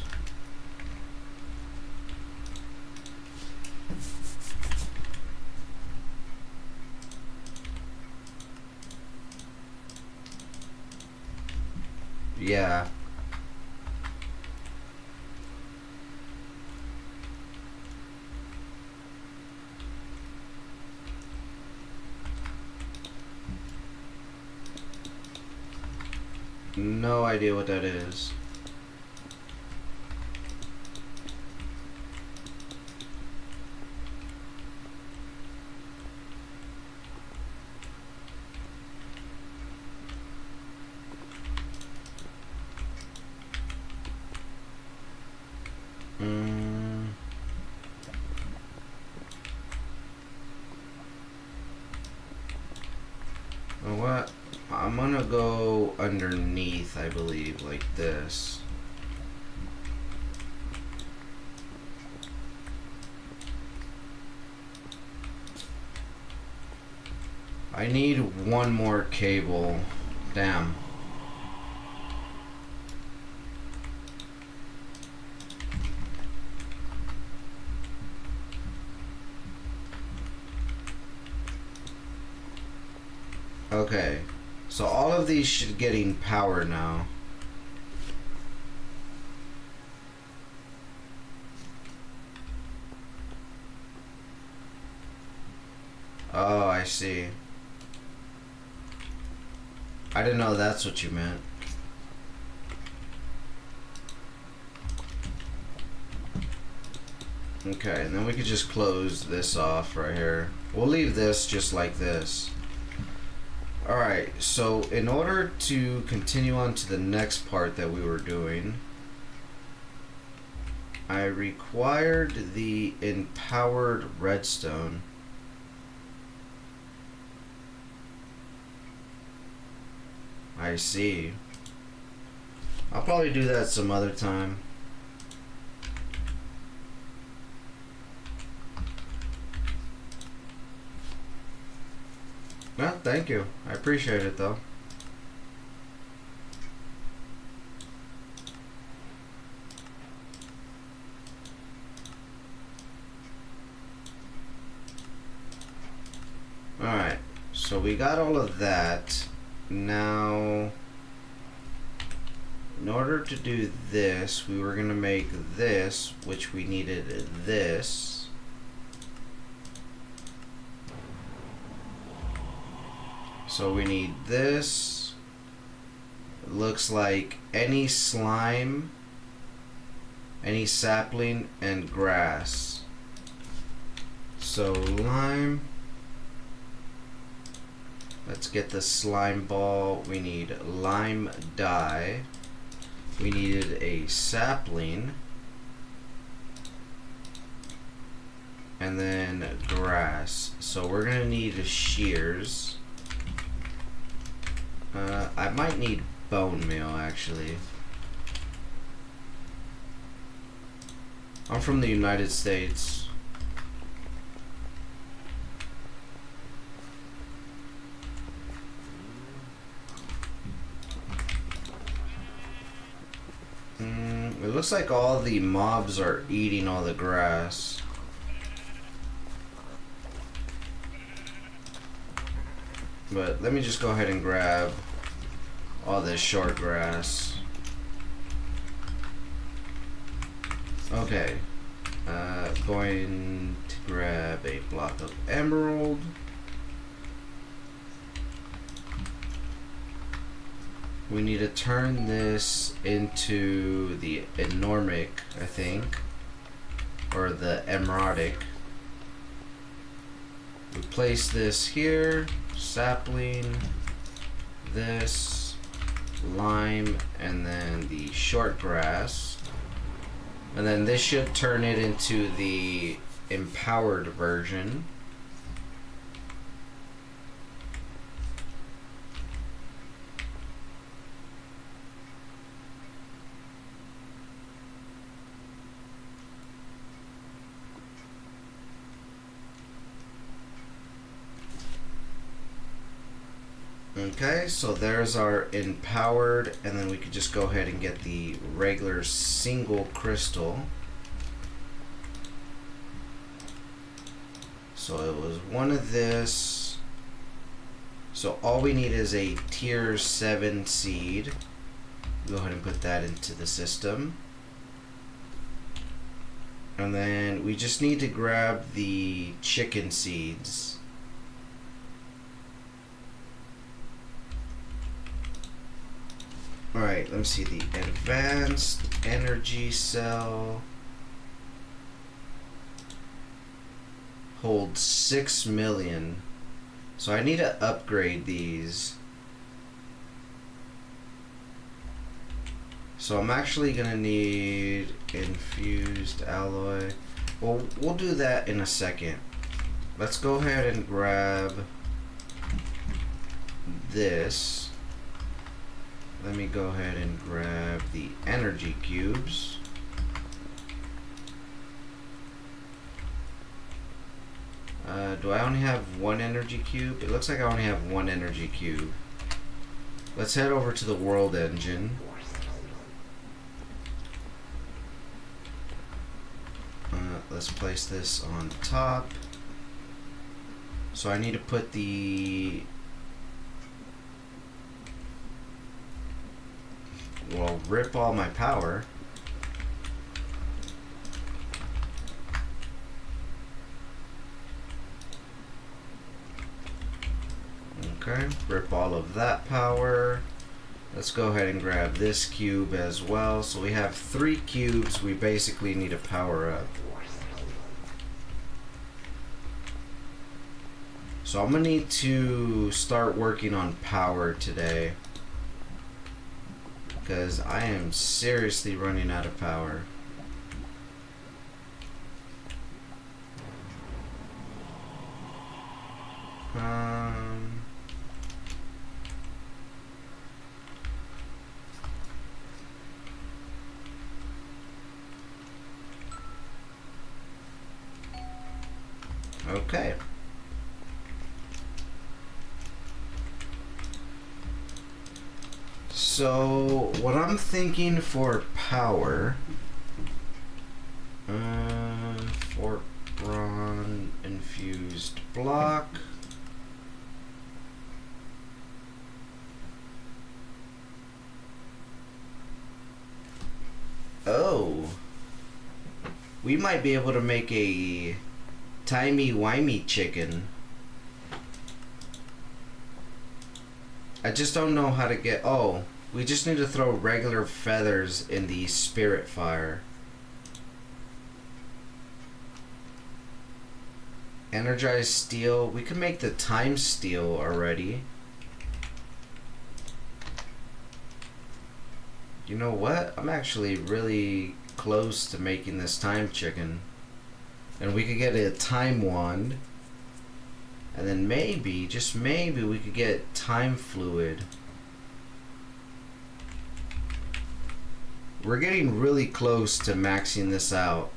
Yeah. No idea what that is. You know what? I'm gonna go underneath, I believe, like this. I need one more cable. Damn. Okay. So all of these should getting power now. Oh, I see. I didn't know that's what you meant. Okay, and then we could just close this off right here. We'll leave this just like this. Alright, so in order to continue on to the next part that we were doing, I required the empowered redstone. I see. I'll probably do that some other time. Well, thank you. I appreciate it though. Alright, so we got all of that. Now, in order to do this, we were going to make this, which we needed this. So we need this. It looks like any slime, any sapling, and grass. So lime. Let's get the slime ball. We need lime dye. We needed a sapling. And then grass. So we're gonna need shears. I might need bone meal actually. I'm from the United States. It looks like all the mobs are eating all the grass. But let me just go ahead and grab all this short grass. Okay. Going to grab a block of emerald. We need to turn this into the enormic, I think, or the emeraldic. We place this here, sapling, this, lime, and then the short grass. And then this should turn it into the empowered version. Okay, so there's our empowered, and then we could just go ahead and get the regular single crystal. So it was one of this. So all we need is a tier 7 seed. Go ahead and put that into the system. And then we just need to grab the chicken seeds. Alright, let me see the advanced energy cell. Holds 6 million. So I need to upgrade these. So I'm actually gonna need infused alloy. Well, we'll do that in a second. Let's go ahead and grab this, let me go ahead and grab the energy cubes. Do I only have one energy cube? It looks like I only have one energy cube. Let's head over to the world engine. Let's place this on top. So I need to put the... Well, rip all my power. Okay, rip all of that power. Let's go ahead and grab this cube as well. So we have 3 cubes we basically need to power up. So I'm gonna need to start working on power today, because I am seriously running out of power. Okay. So what I'm thinking for power, for bronze infused block. Oh, we might be able to make a timey-wimey chicken. I just don't know how to get... Oh, we just need to throw regular feathers in the spirit fire. Energized steel. We can make the time steel already. You know what? I'm actually really close to making this time chicken. And we could get a time wand. And then maybe, just maybe, we could get time fluid. We're getting really close to maxing this out.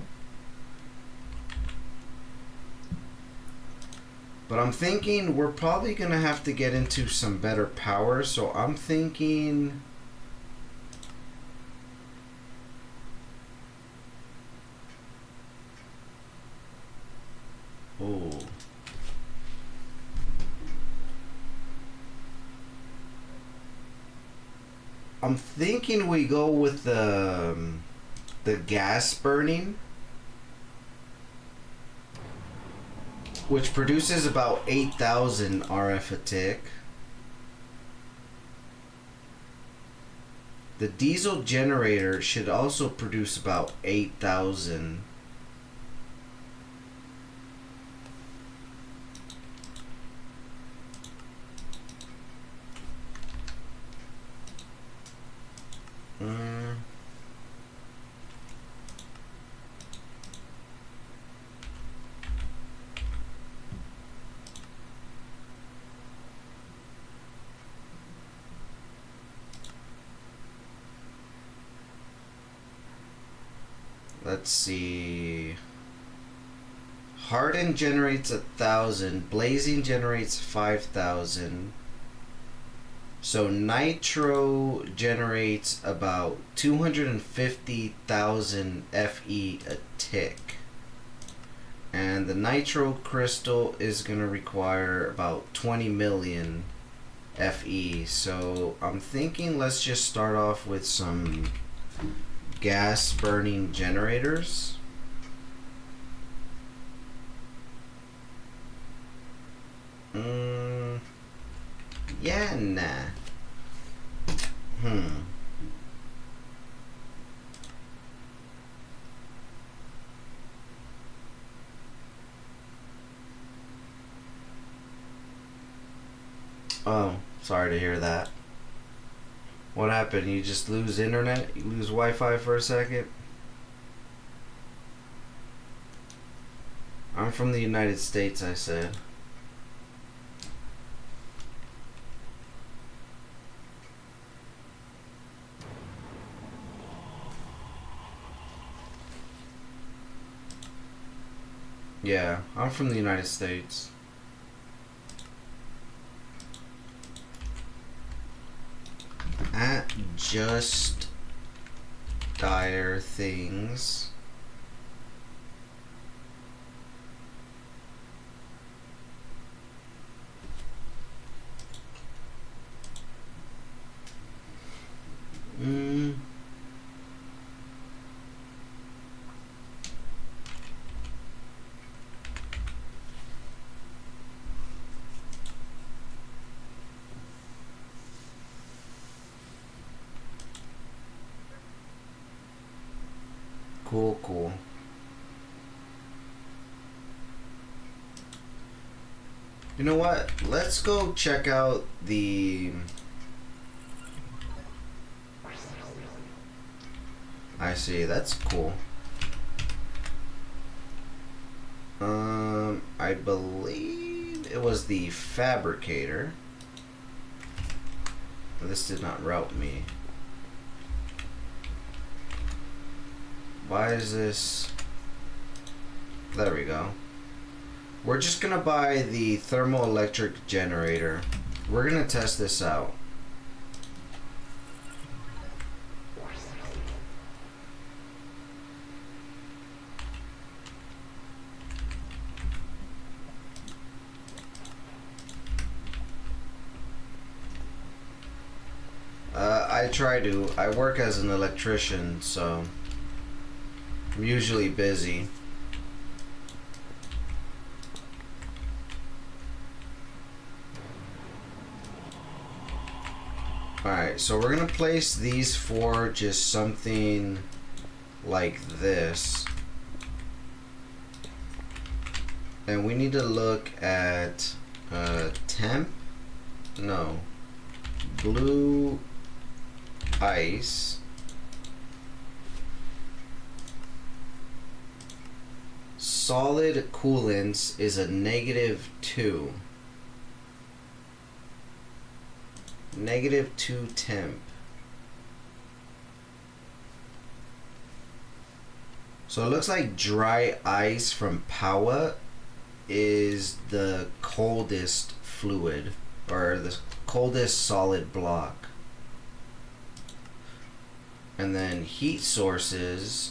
But I'm thinking we're probably going to have to get into some better power. So I'm thinking... Oh. I'm thinking we go with the gas burning, which produces about 8,000 RF a tick. The diesel generator should also produce about 8,000. Let's see. Harden generates 1,000. Blazing generates 5,000. So nitro generates about 250,000 FE a tick. And the nitro crystal is going to require about 20 million FE. So I'm thinking let's just start off with some gas burning generators. Yeah, nah. Oh, sorry to hear that. What happened? You just lose internet? You lose Wi-Fi for a second? I'm from the United States, I said. Yeah, I'm from the United States. At Just Dire Things. Mm. Cool, cool. You know what? Let's go check out the... I see, that's cool. I believe it was the fabricator. This did not route me. Why is this... There we go. We're just gonna buy the thermoelectric generator. We're gonna test this out. I work as an electrician, so I'm usually busy. Alright, so we're gonna place these four just something like this. And we need to look at temp, no, blue ice, solid coolants is a -2. -2 temp. So it looks like dry ice from Power is the coldest fluid, or the coldest solid block. And then heat sources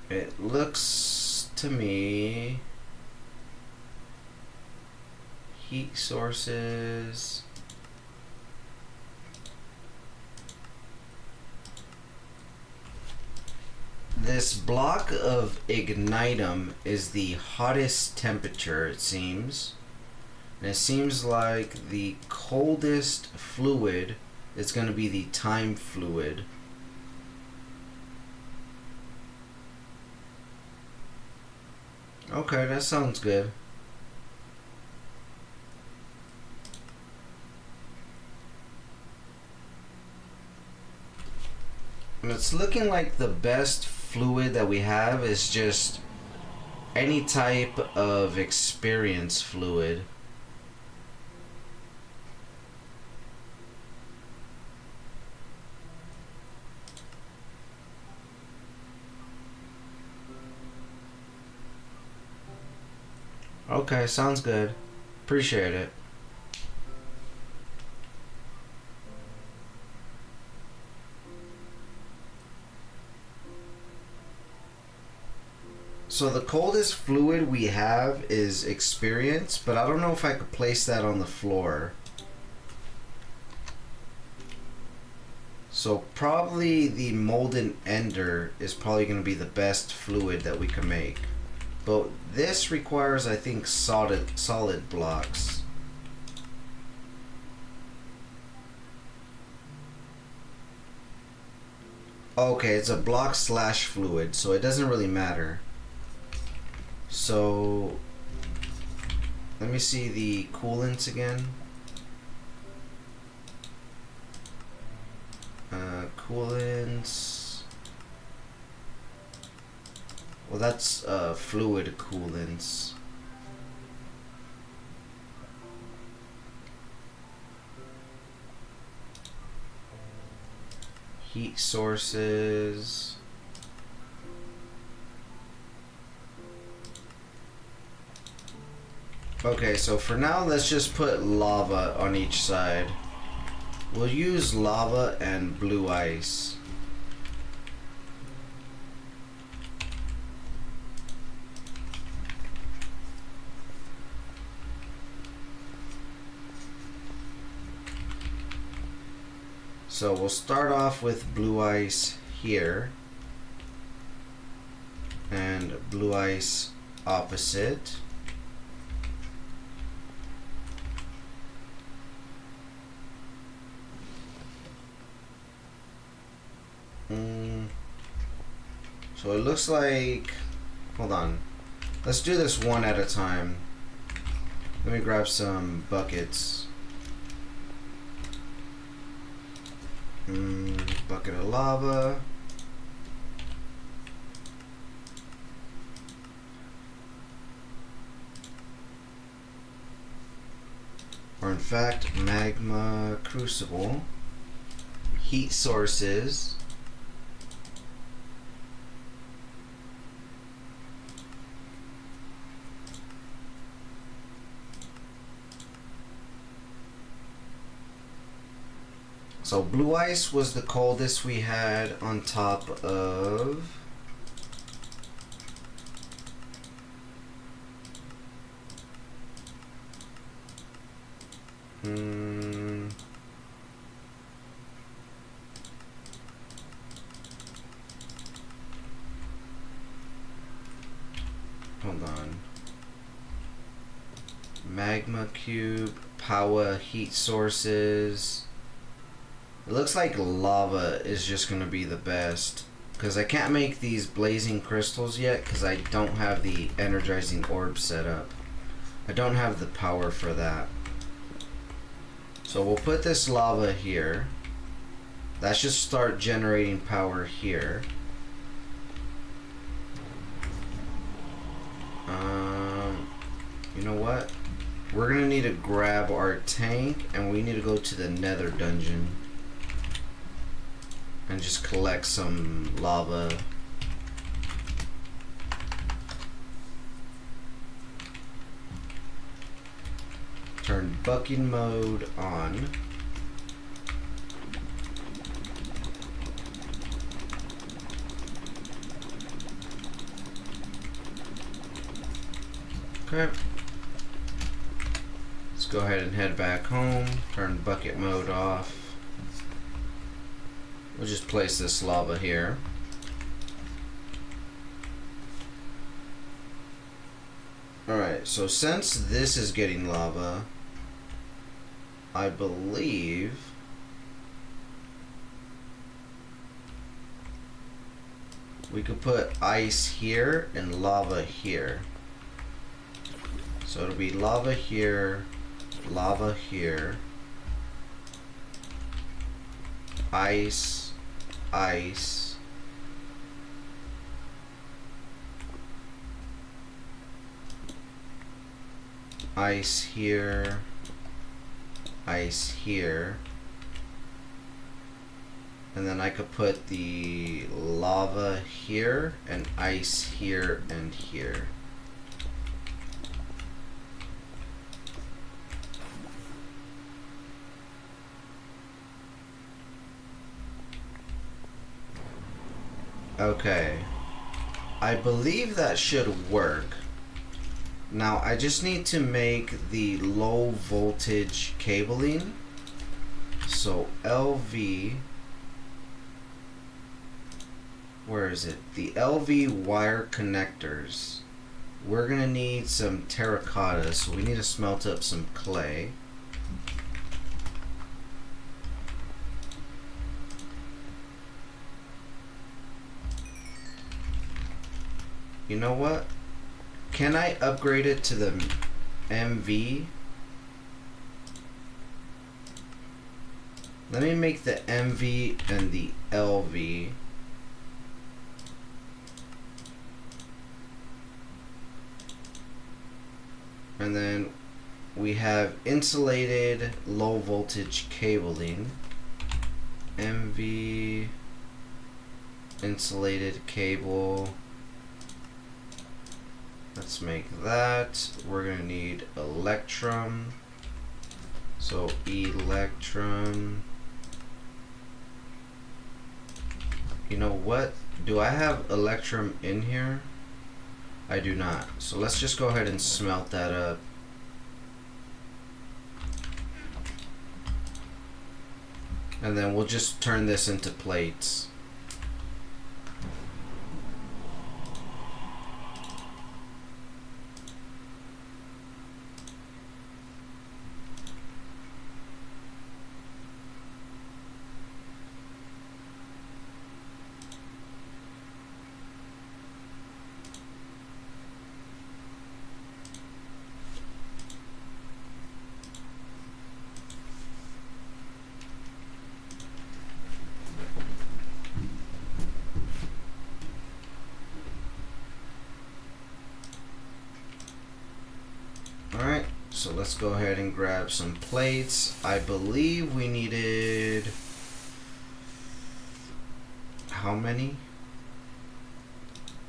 it looks to me heat sources this block of ignitum is the hottest temperature, it seems. And it seems like the coldest fluid is going to be the time fluid. Okay, that sounds good. And it's looking like the best fluid that we have is just any type of experience fluid. Okay, sounds good. Appreciate it. So the coldest fluid we have is experience, but I don't know if I could place that on the floor. So probably the molten ender is probably going to be the best fluid that we can make. But this requires, I think, solid blocks. Okay, it's a block slash fluid, so it doesn't really matter. So let me see the coolants again. Coolants. Well, that's fluid coolants. Heat sources. Okay, so for now, let's just put lava on each side. We'll use lava and blue ice. So we'll start off with blue ice here. And blue ice opposite. So it looks like, hold on, let's do this one at a time. Let me grab some buckets. Bucket of lava. Or in fact, magma crucible. Heat sources. So blue ice was the coldest we had on top of hold on. Magma cube, power heat sources. It looks like lava is just gonna be the best, because I can't make these blazing crystals yet because I don't have the energizing orb set up. I don't have the power for that. So we'll put this lava here. That should start generating power here. You know what? We're gonna need to grab our tank and we need to go to the Nether dungeon and just collect some lava. Turn bucking mode on. Okay. Let's go ahead and head back home. Turn bucket mode off. We'll just place this lava here. Alright, so since this is getting lava, I believe we could put ice here and lava here. So it'll be lava here, ice, ice, ice here, ice here, and then I could put the lava here and ice here and here. Okay, I believe that should work. Now I just need to make the low voltage cabling. So LV, where is it? The LV wire connectors. We're gonna need some terracotta, so we need to smelt up some clay. You know what? Can I upgrade it to the MV? Let me make the MV and the LV. And then we have insulated low voltage cabling. MV insulated cable. Let's make that. We're gonna need electrum. So electrum. You know what? Do I have electrum in here? I do not. So let's just go ahead and smelt that up. And then we'll just turn this into plates. Alright, so let's go ahead and grab some plates. I believe we needed... how many?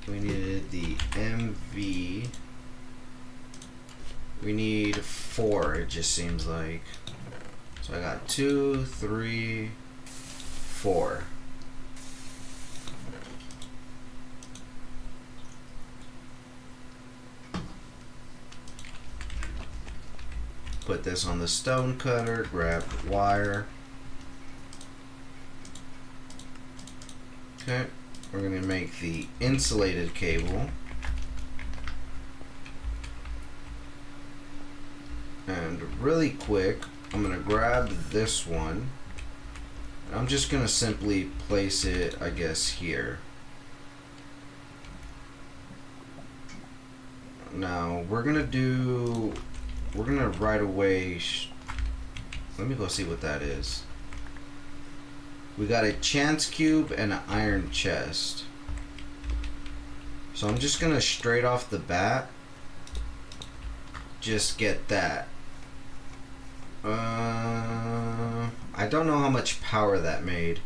We needed the MV. We need 4, it just seems like. So I got 2, 3, 4. Put this on the stone cutter, grab the wire. Okay, we're gonna make the insulated cable. And really quick, I'm gonna grab this one. I'm just gonna simply place it, I guess, here. Now we're gonna right away, let me go see what that is. We got a chance cube and an iron chest. So I'm just gonna straight off the bat just get that. I don't know how much power that made,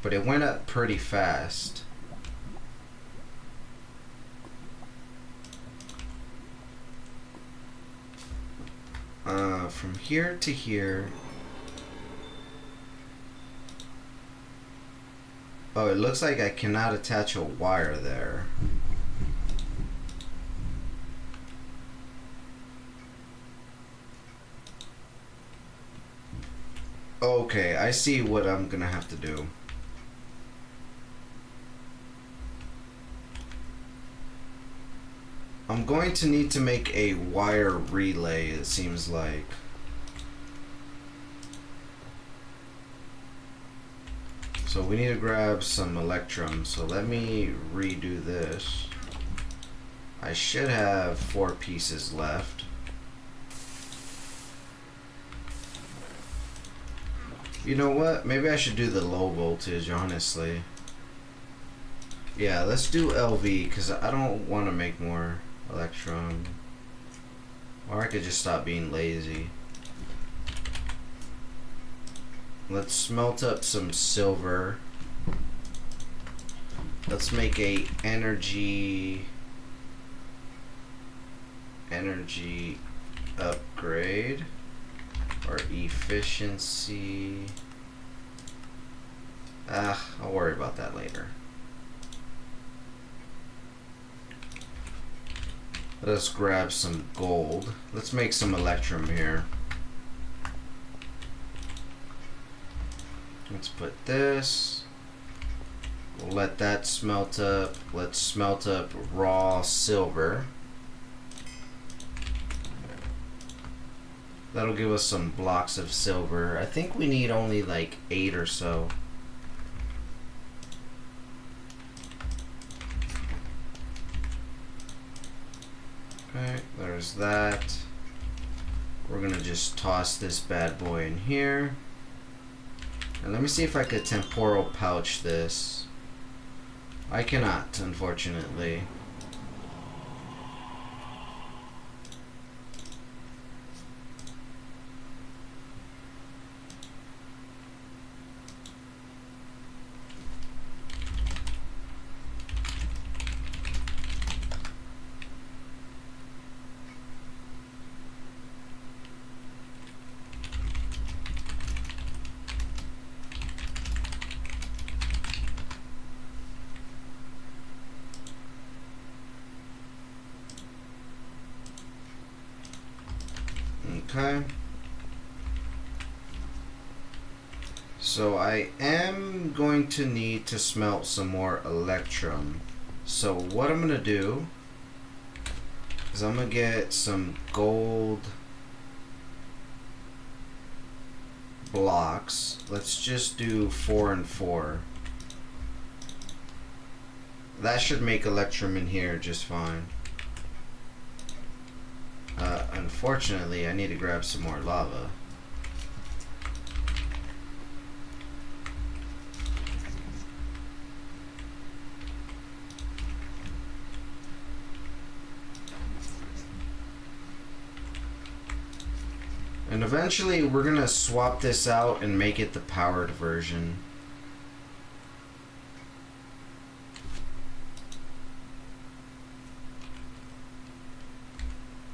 but it went up pretty fast. From here to here. Oh, it looks like I cannot attach a wire there. Okay, I see what I'm gonna have to do. I'm going to need to make a wire relay, it seems like. So we need to grab some electrum. So let me redo this. I should have 4 pieces left. You know what? Maybe I should do the low voltage, honestly. Yeah, let's do LV because I don't want to make more electrum. Or I could just stop being lazy. Let's smelt up some silver. Let's make a energy upgrade or efficiency. I'll worry about that later. Let's grab some gold. Let's make some electrum here. Let's put this. We'll let that smelt up. Let's smelt up raw silver. That'll give us some blocks of silver. I think we need only like 8 or so. Okay, there's that. We're gonna just toss this bad boy in here. And let me see if I could temporal pouch this. I cannot, unfortunately. Okay. So I am going to need to smelt some more electrum. So what I'm gonna do is I'm gonna get some gold blocks. Let's just do 4 and 4. That should make electrum in here just fine. Unfortunately, I need to grab some more lava. And eventually we're gonna swap this out and make it the powered version.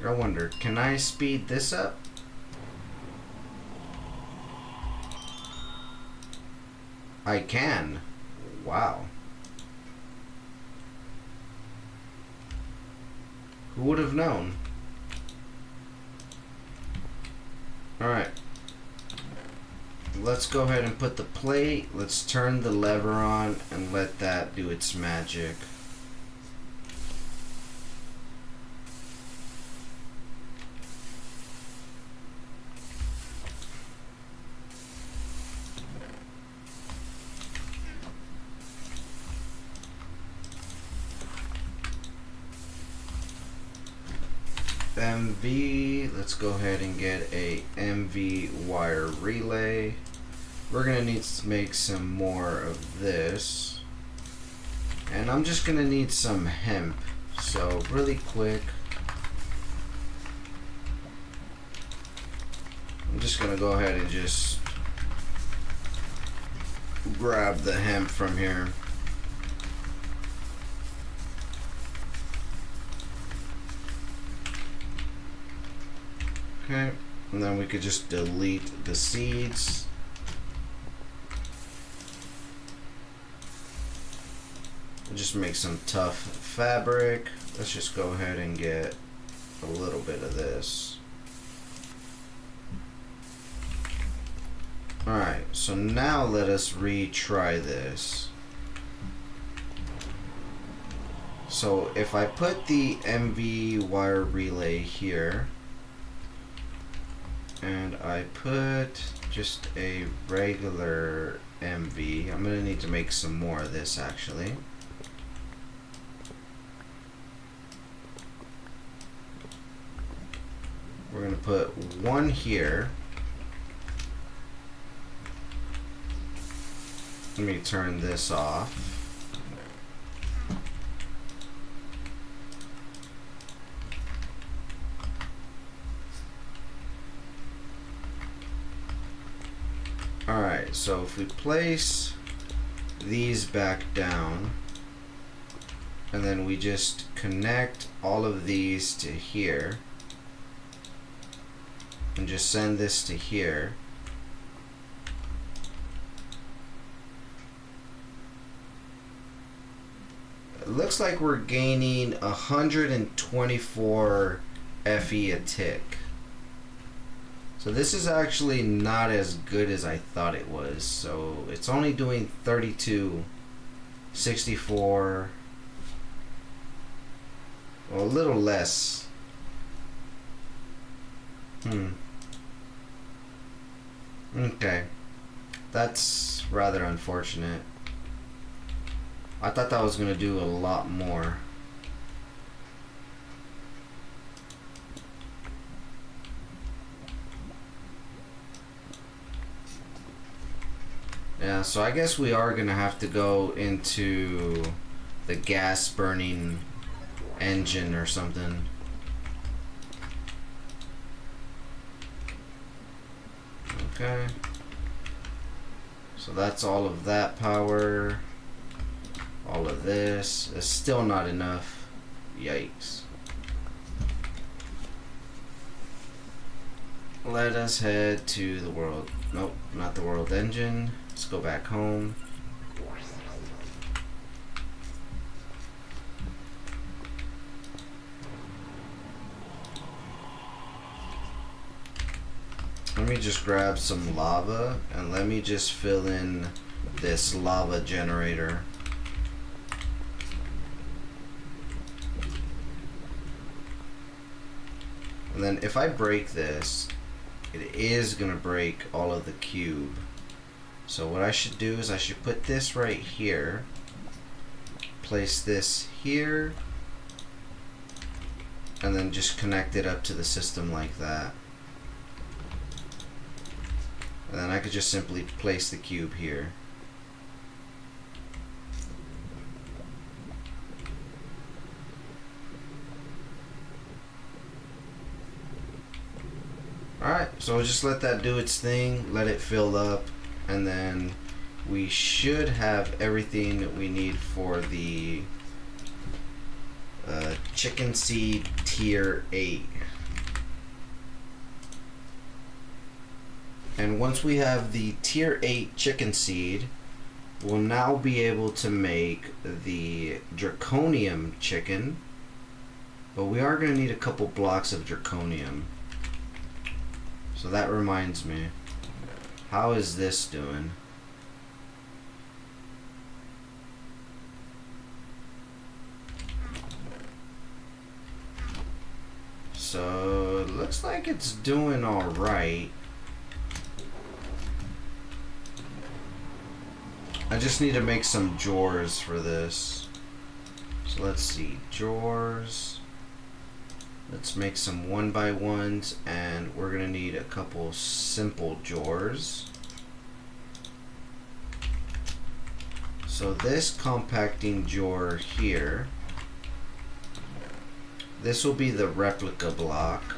I wonder, can I speed this up? I can. Wow. Who would have known? Alright. Let's go ahead and put the plate. Let's turn the lever on and let that do its magic. MV, let's go ahead and get a MV wire relay. We're gonna need to make some more of this, and I'm just gonna need some hemp. So really quick, I'm just gonna go ahead and just grab the hemp from here. Okay, and then we could just delete the seeds. We'll just make some tough fabric. Let's just go ahead and get a little bit of this. Alright, so now let us retry this. So if I put the MV wire relay here, and I put just a regular MV. I'm gonna need to make some more of this actually. We're gonna put one here. Let me turn this off. Alright, so if we place these back down, and then we just connect all of these to here, and just send this to here, it looks like we're gaining 124 FE a tick. So this is actually not as good as I thought it was. So it's only doing 32, 64, well, a little less. Okay. That's rather unfortunate. I thought that was going to do a lot more. Yeah, so I guess we are gonna have to go into the gas burning engine or something. Okay. So that's all of that power. All of this. It's still not enough. Yikes. Let us head to the world. Nope, not the world engine. Let's go back home. let me just grab some lava and let me just fill in this lava generator. And then if I break this, it is gonna break all of the cube. So what I should do is I should put this right here, place this here, and then just connect it up to the system like that. And then I could just simply place the cube here. Alright, so we'll just let that do its thing, let it fill up, and then we should have everything that we need for the chicken seed tier 8. And once we have the tier 8 chicken seed, we'll now be able to make the draconium chicken, but we are going to need a couple blocks of draconium. So that reminds me, how is this doing? So it looks like it's doing all right. I just need to make some drawers for this. So let's see, drawers. Let's make some 1x1s, and we're gonna need a couple simple drawers. So this compacting drawer here, this will be the replica block.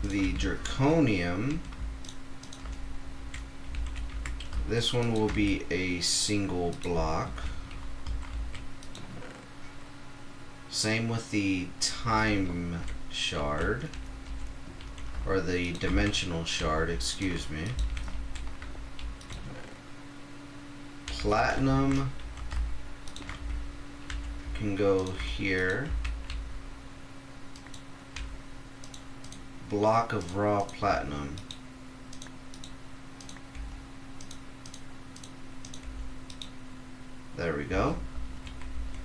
The draconium, this one will be a single block. Same with the time shard, or the dimensional shard, excuse me. Platinum can go here. Block of raw platinum. There we go.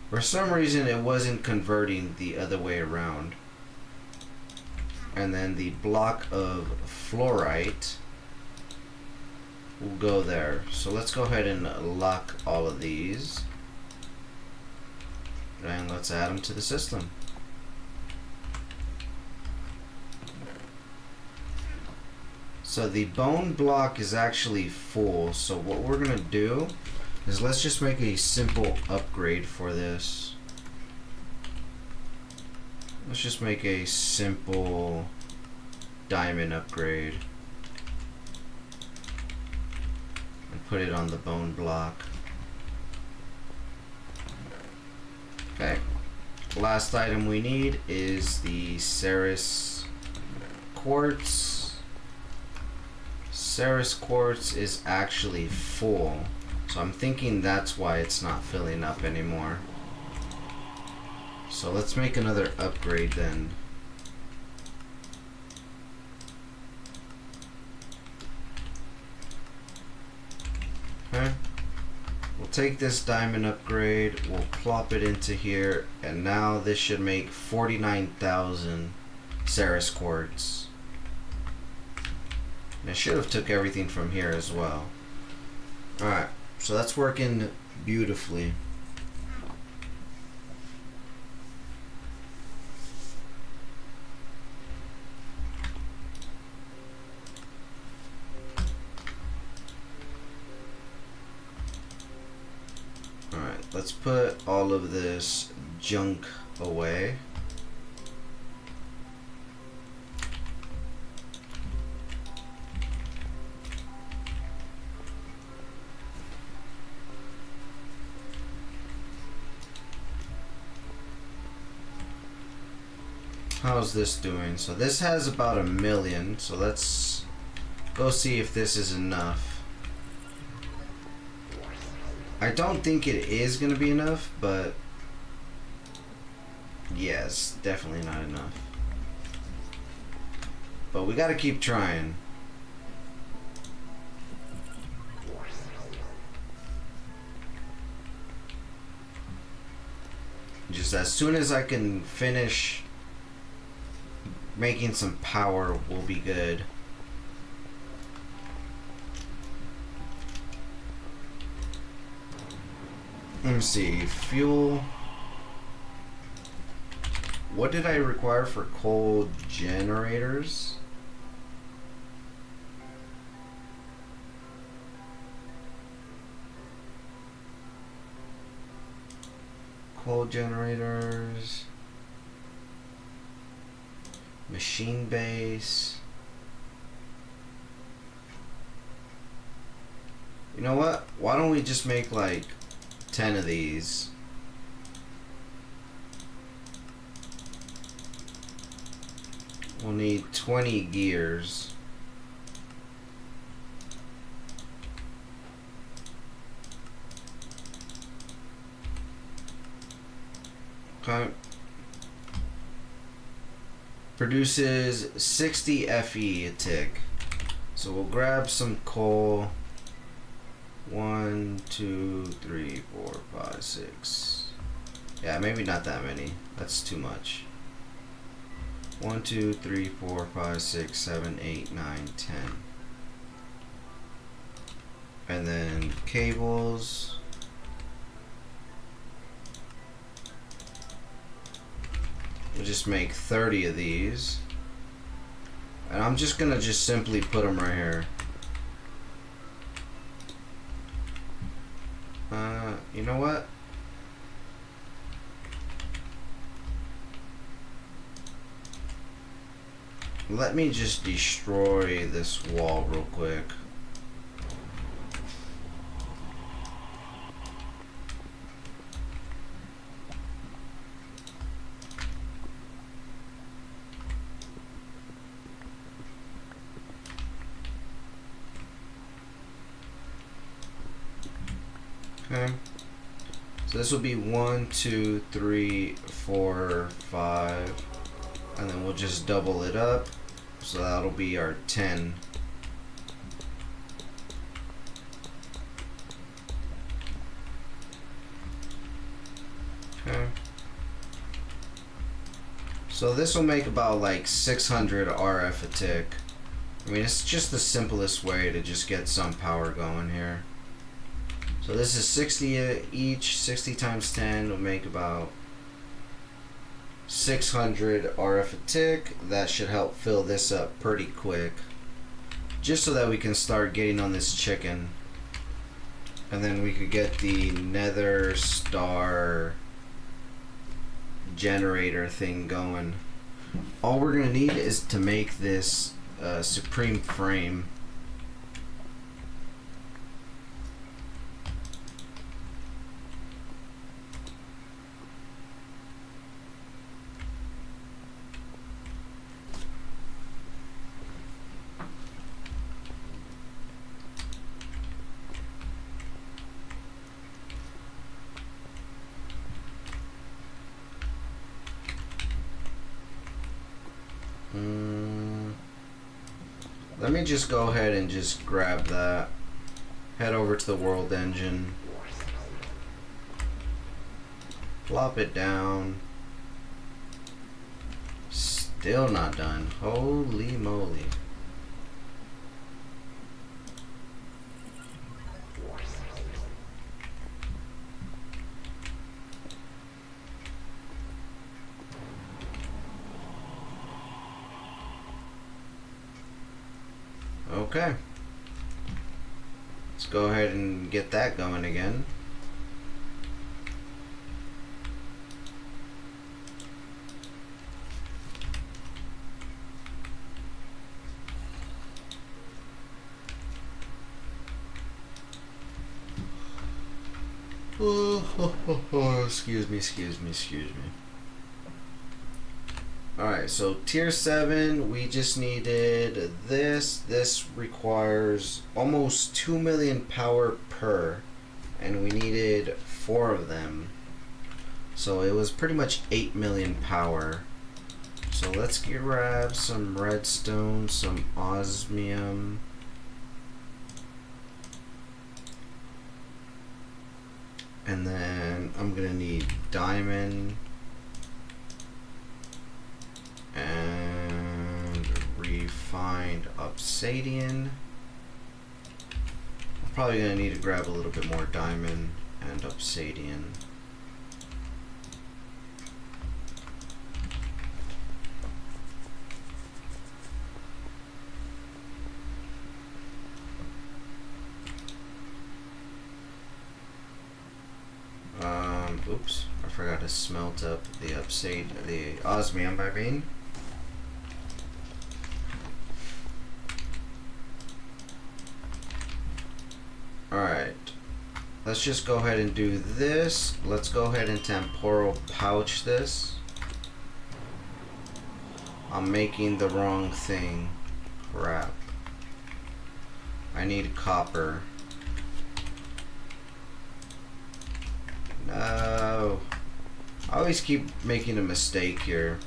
For some reason it wasn't converting the other way around. And then the block of fluorite will go there. So let's go ahead and lock all of these. And let's add them to the system. So the bone block is actually full. So what we're gonna do is let's just make a simple upgrade for this. Let's just make a simple diamond upgrade and put it on the bone block. Okay. Last item we need is the Ceres quartz. Ceres quartz is actually full. So I'm thinking that's why it's not filling up anymore. So let's make another upgrade then. Okay. We'll take this diamond upgrade, we'll plop it into here, and now this should make 49,000 Ceres quartz. And I should have took everything from here as well. Alright. So that's working beautifully. Alright, let's put all of this junk away. How's this doing? So this has about 1 million, so let's go see if this is enough. I don't think it is gonna be enough, but Yes, definitely not enough. But we gotta keep trying. Just as soon as I can finish making some power, we'll be good. Let me see. Fuel. What did I require for coal generators? Coal generators. Machine base. You know what? Why don't we just make like 10 of these? We'll need 20 gears. Okay. Produces 60 FE a tick. So we'll grab some coal. 1, 2, 3, 4, 5, 6. Yeah, maybe not that many. That's too much. 1, 2, 3, 4, 5, 6, 7, 8, 9, 10. And then cables. We'll just make 30 of these. And I'm just gonna simply put them right here. You know what? Let me just destroy this wall real quick. Okay. So this will be 1, 2, 3, 4, 5. And then we'll just double it up. So that'll be our 10. Okay. So this will make about like 600 RF a tick. I mean, it's just the simplest way to just get some power going here. So this is 60 each. 60 times 10 will make about 600 RF a tick. That should help fill this up pretty quick, just so that we can start getting on this chicken, and then we could get the nether star generator thing going. All we're gonna need is to make this supreme frame. Let me just go ahead and just grab that. Head over to the world engine. Plop it down. Still not done. Holy moly. Okay. Let's go ahead and get that going again. Excuse me. Alright, so tier 7, we just needed this. This requires almost 2 million power per, and we needed 4 of them. So it was pretty much 8 million power. So let's grab some redstone, some osmium. And then I'm gonna need diamond and refined obsidian. I'm probably gonna need to grab a little bit more diamond and obsidian. Oops, I forgot to smelt up the osmium, I mean. Alright, let's just go ahead and do this. Let's go ahead and temporal pouch this. I'm making the wrong thing. Crap. I need copper. No. I always keep making a mistake here.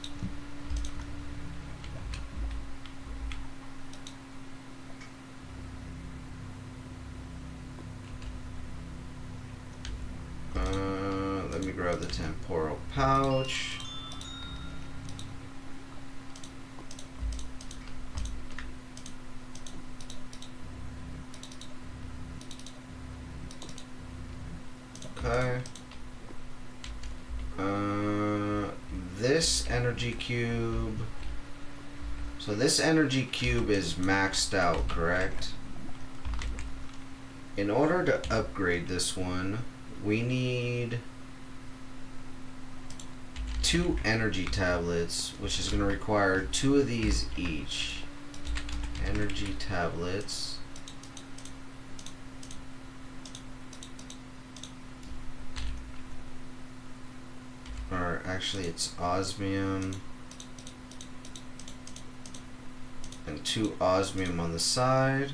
Let me grab the temporal pouch. Okay. This energy cube. So this energy cube is maxed out, correct? In order to upgrade this one, we need 2 energy tablets, which is going to require 2 of these each. Energy tablets. Or actually it's osmium and 2 osmium on the side,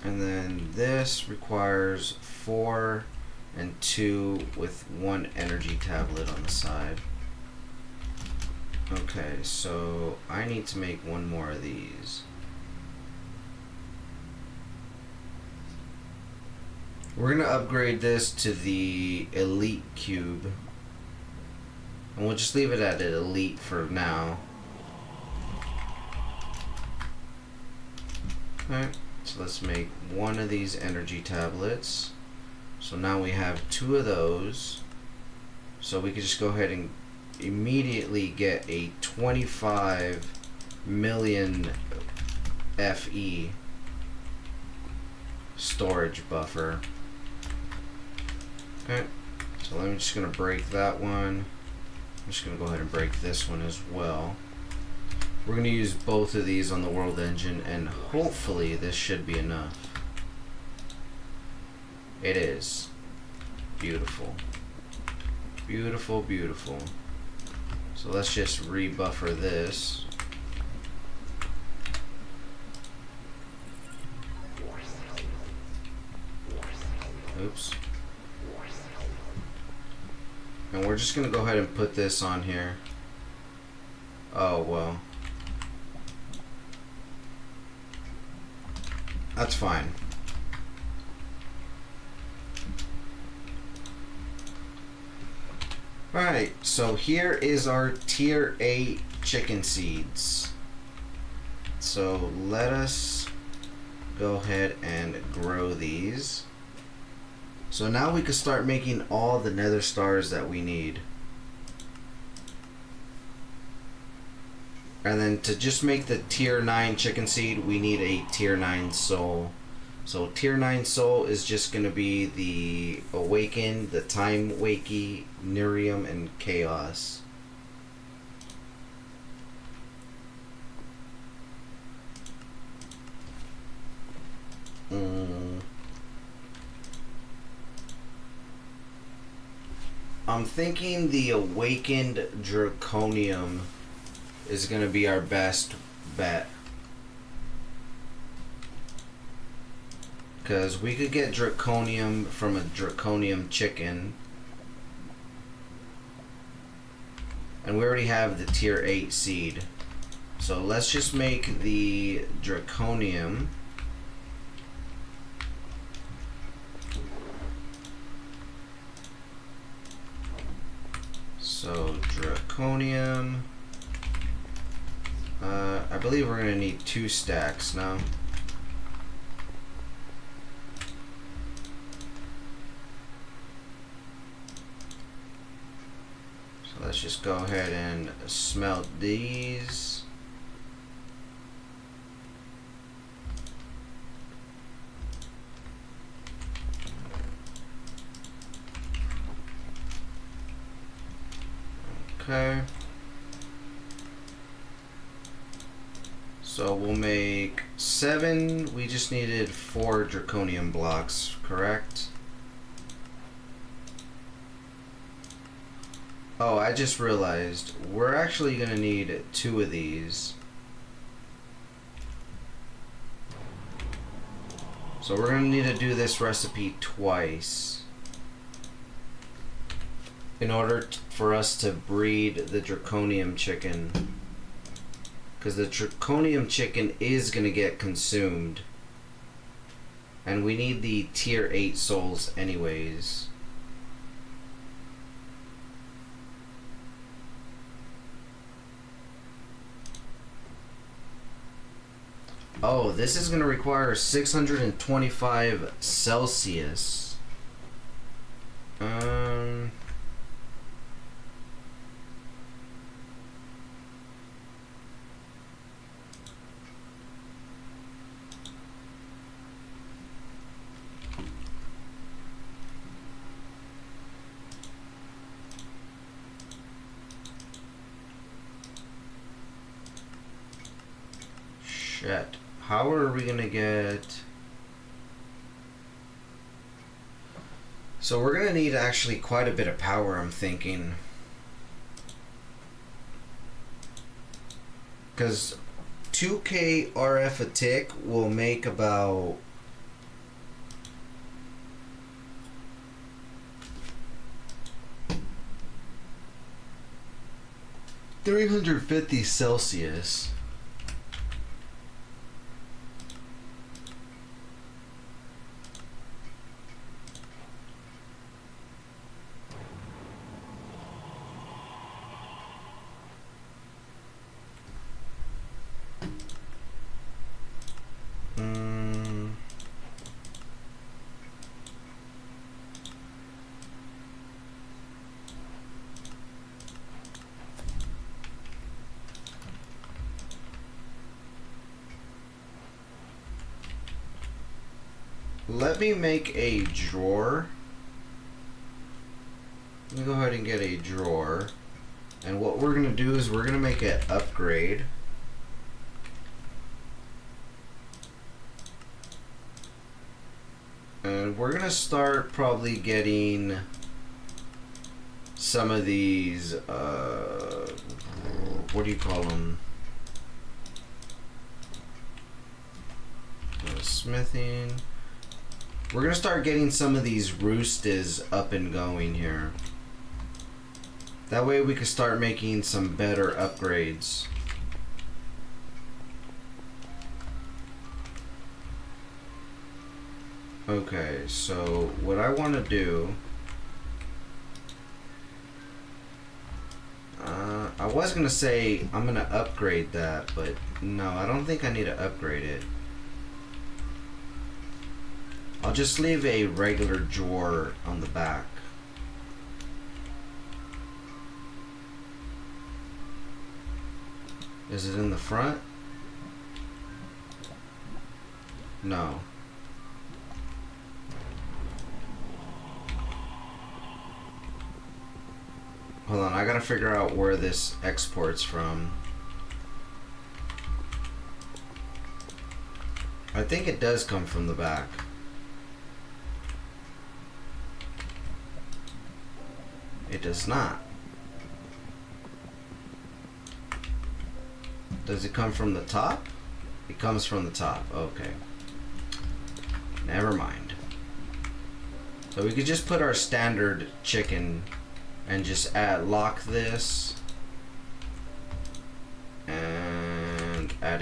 and then this requires 4 and 2 with 1 energy tablet on the side. Okay, so I need to make 1 more of these. We're gonna upgrade this to the elite cube, and we'll just leave it at an elite for now. Alright, so let's make 1 of these energy tablets. So now we have 2 of those. So we can just go ahead and immediately get a 25 million FE storage buffer. Okay, so I'm just going to break that one. I'm just going to go ahead and break this one as well. We're going to use both of these on the world engine, and hopefully this should be enough. It is. Beautiful. Beautiful, beautiful. So let's just rebuffer this. Oops. And we're just going to go ahead and put this on here. Oh, well. That's fine. Alright, so here is our tier 8 chicken seeds. So let us go ahead and grow these. So now we can start making all the nether stars that we need. And then to just make the tier 9 chicken seed, we need a tier 9 soul. So tier 9 soul is just going to be the awaken, the time wakey, Nerium, and chaos. I'm thinking the awakened draconium is going to be our best bet. Because we could get draconium from a draconium chicken. And we already have the tier 8 seed. So let's just make the draconium. So draconium. I believe we're gonna need 2 stacks now. So let's just go ahead and smelt these. Okay. So we'll make 7. We just needed 4 draconium blocks, correct? Oh, I just realized we're actually gonna need 2 of these. So we're gonna need to do this recipe twice in order for us to breed the draconium chicken. Because the draconium chicken is going to get consumed. And we need the tier 8 souls anyways. Oh, this is going to require 625 Celsius. Shit. How are we gonna get... So we're gonna need actually quite a bit of power, I'm thinking. Because 2K RF a tick will make about... $350 Celsius. Let me make a drawer. Let me go ahead and get a drawer. And what we're going to do is we're going to make an upgrade. And we're going to start probably getting some of these, what do you call them? Smithing. We're going to start getting some of these roosters up and going here. That way we can start making some better upgrades. Okay, so what I want to do... I was going to say I'm going to upgrade that, but no, I don't think I need to upgrade it. I'll just leave a regular drawer on the back. Is it in the front? No. Hold on, I gotta figure out where this exports from. I think it does come from the back. It does not. Does it come from the top? It comes from the top. Okay. Never mind. So we could just put our standard chicken and just lock this.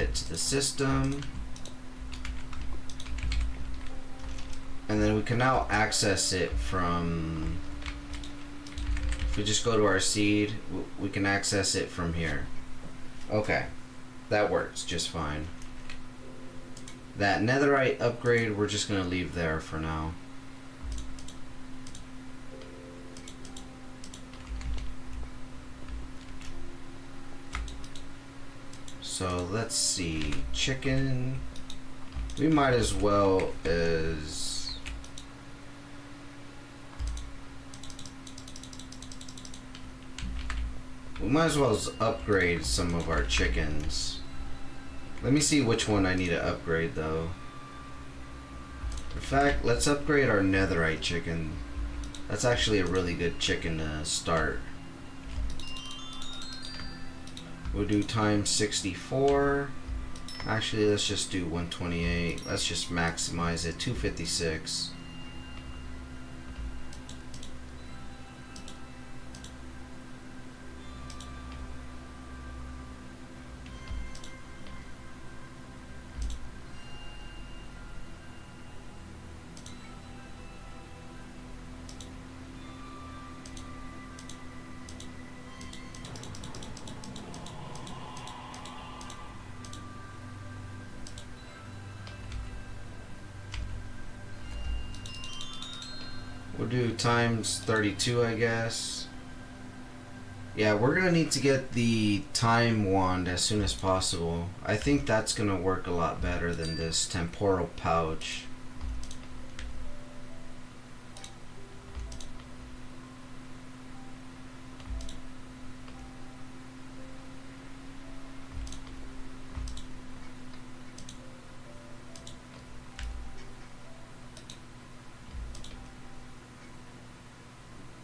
add it to the system. And then we can now access it from, if we just go to our seed, we can access it from here. Okay, that works just fine. That netherite upgrade, we're just gonna leave there for now. So let's see, chicken, we might as well upgrade some of our chickens. Let me see which one I need to upgrade though. In fact, let's upgrade our netherite chicken. That's actually a really good chicken to start. We'll do times 64. Actually, let's just do 128. Let's just maximize it, 256. We'll do times 32, I guess. Yeah, we're gonna need to get the time wand as soon as possible. I think that's gonna work a lot better than this temporal pouch.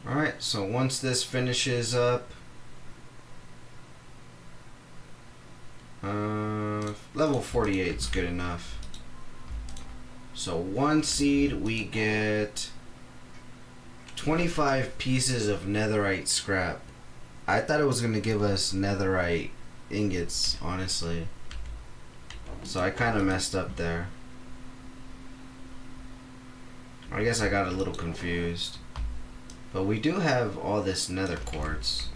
Alright, so once this finishes up, level 48 is good enough. So one seed, we get 25 pieces of netherite scrap. I thought it was going to give us netherite ingots, honestly. So I kind of messed up there. I guess I got a little confused. But we do have all this nether quartz.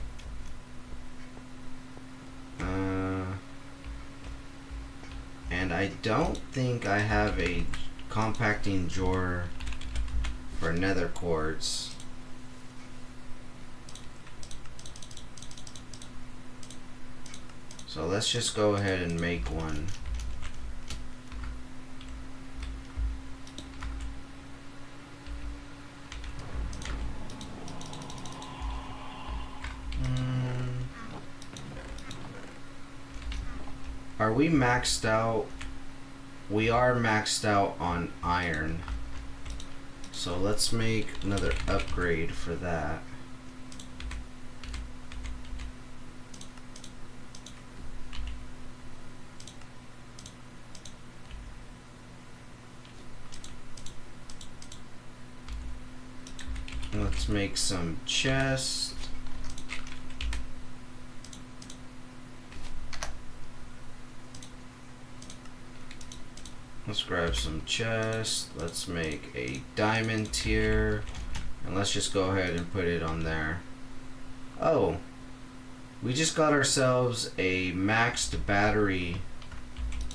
And I don't think I have a compacting drawer for nether quartz. So let's just go ahead and make one. Are we maxed out? We are maxed out on iron. So let's make another upgrade for that. Let's make some chests. Let's grab some chests. Let's make a diamond tier. And let's just go ahead and put it on there. Oh, we just got ourselves a maxed battery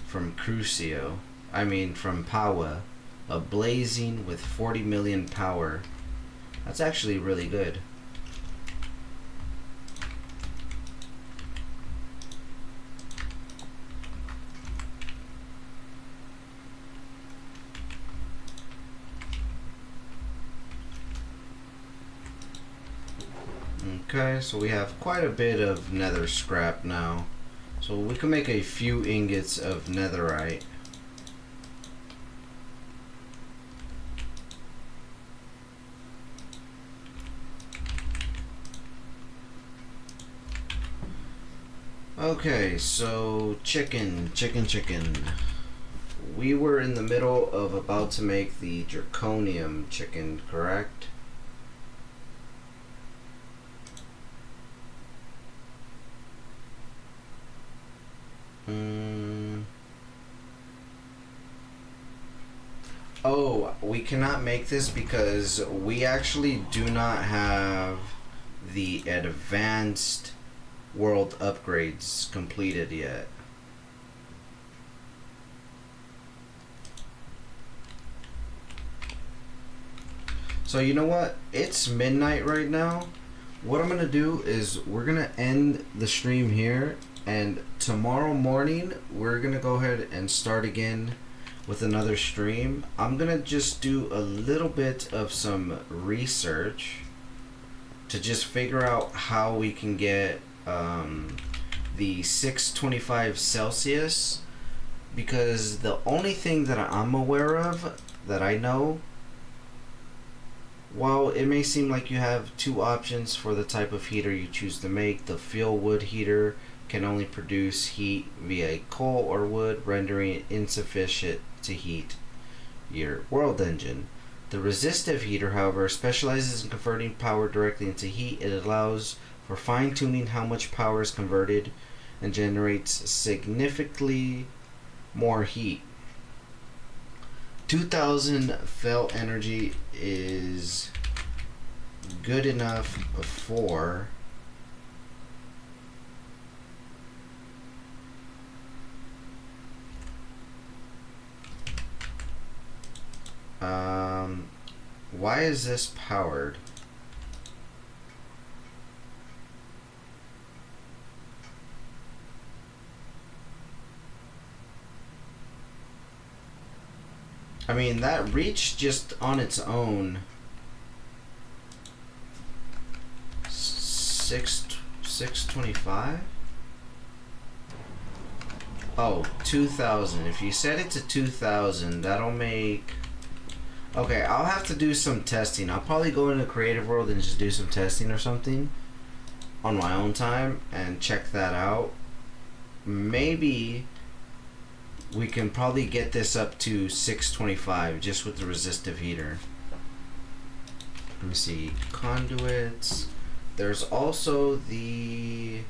from Crucio. I mean from Power. A blazing with 40 million power. That's actually really good. Okay, so we have quite a bit of nether scrap now. So we can make a few ingots of netherite. Okay, so chicken. We were in the middle of about to make the draconium chicken, correct? we cannot make this because we actually do not have the advanced world upgrades completed yet. So you know what? It's midnight right now. What I'm gonna do is we're gonna end the stream here, and tomorrow morning we're gonna go ahead and start again with another stream. I'm gonna just do a little bit of some research to just figure out how we can get the 625 Celsius, because the only thing that I'm aware of that I know, while it may seem like you have two options for the type of heater you choose to make, the fuel wood heater can only produce heat via coal or wood, rendering it insufficient to heat your world engine. The resistive heater, however, specializes in converting power directly into heat. It allows for fine-tuning how much power is converted and generates significantly more heat. 2000 fel energy is good enough for why is this powered? I mean, that reach just on its own, 625? Oh, 2000. If you set it to 2000, that'll make... Okay, I'll have to do some testing. I'll probably go into Creative World and just do some testing or something on my own time and check that out. Maybe we can probably get this up to 625 just with the resistive heater. Let me see, conduits. There's also the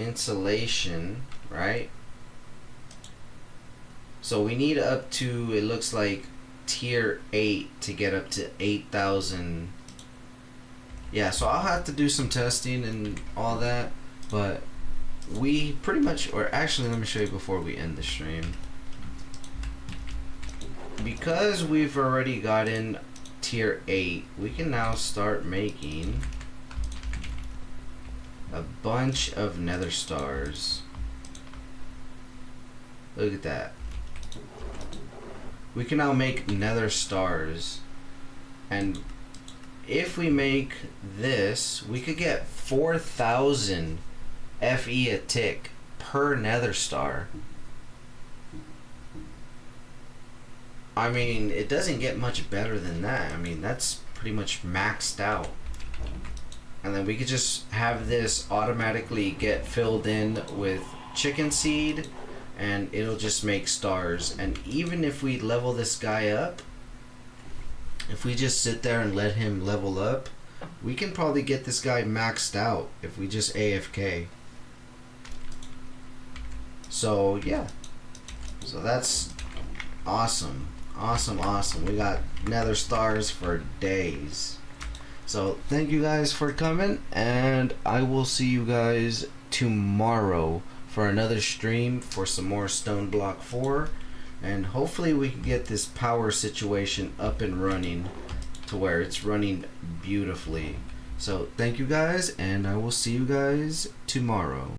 insulation, right? So we need up to, it looks like, tier 8 to get up to 8,000. Yeah, so I'll have to do some testing and all that, but we pretty much, or actually let me show you before we end the stream. Because we've already gotten tier 8, we can now start making a bunch of nether stars. Look at that. We can now make nether stars, and if we make this, we could get 4,000 FE a tick per nether star. I mean, it doesn't get much better than that. I mean, that's pretty much maxed out. And then we could just have this automatically get filled in with chicken seed, and it'll just make stars. And even if we level this guy up, if we just sit there and let him level up, we can probably get this guy maxed out if we just AFK. So yeah, so that's awesome. Awesome. We got nether stars for days. So thank you guys for coming, and I will see you guys tomorrow for another stream for some more Stoneblock 4, and hopefully we can get this power situation up and running to where it's running beautifully. So thank you guys, and I will see you guys tomorrow.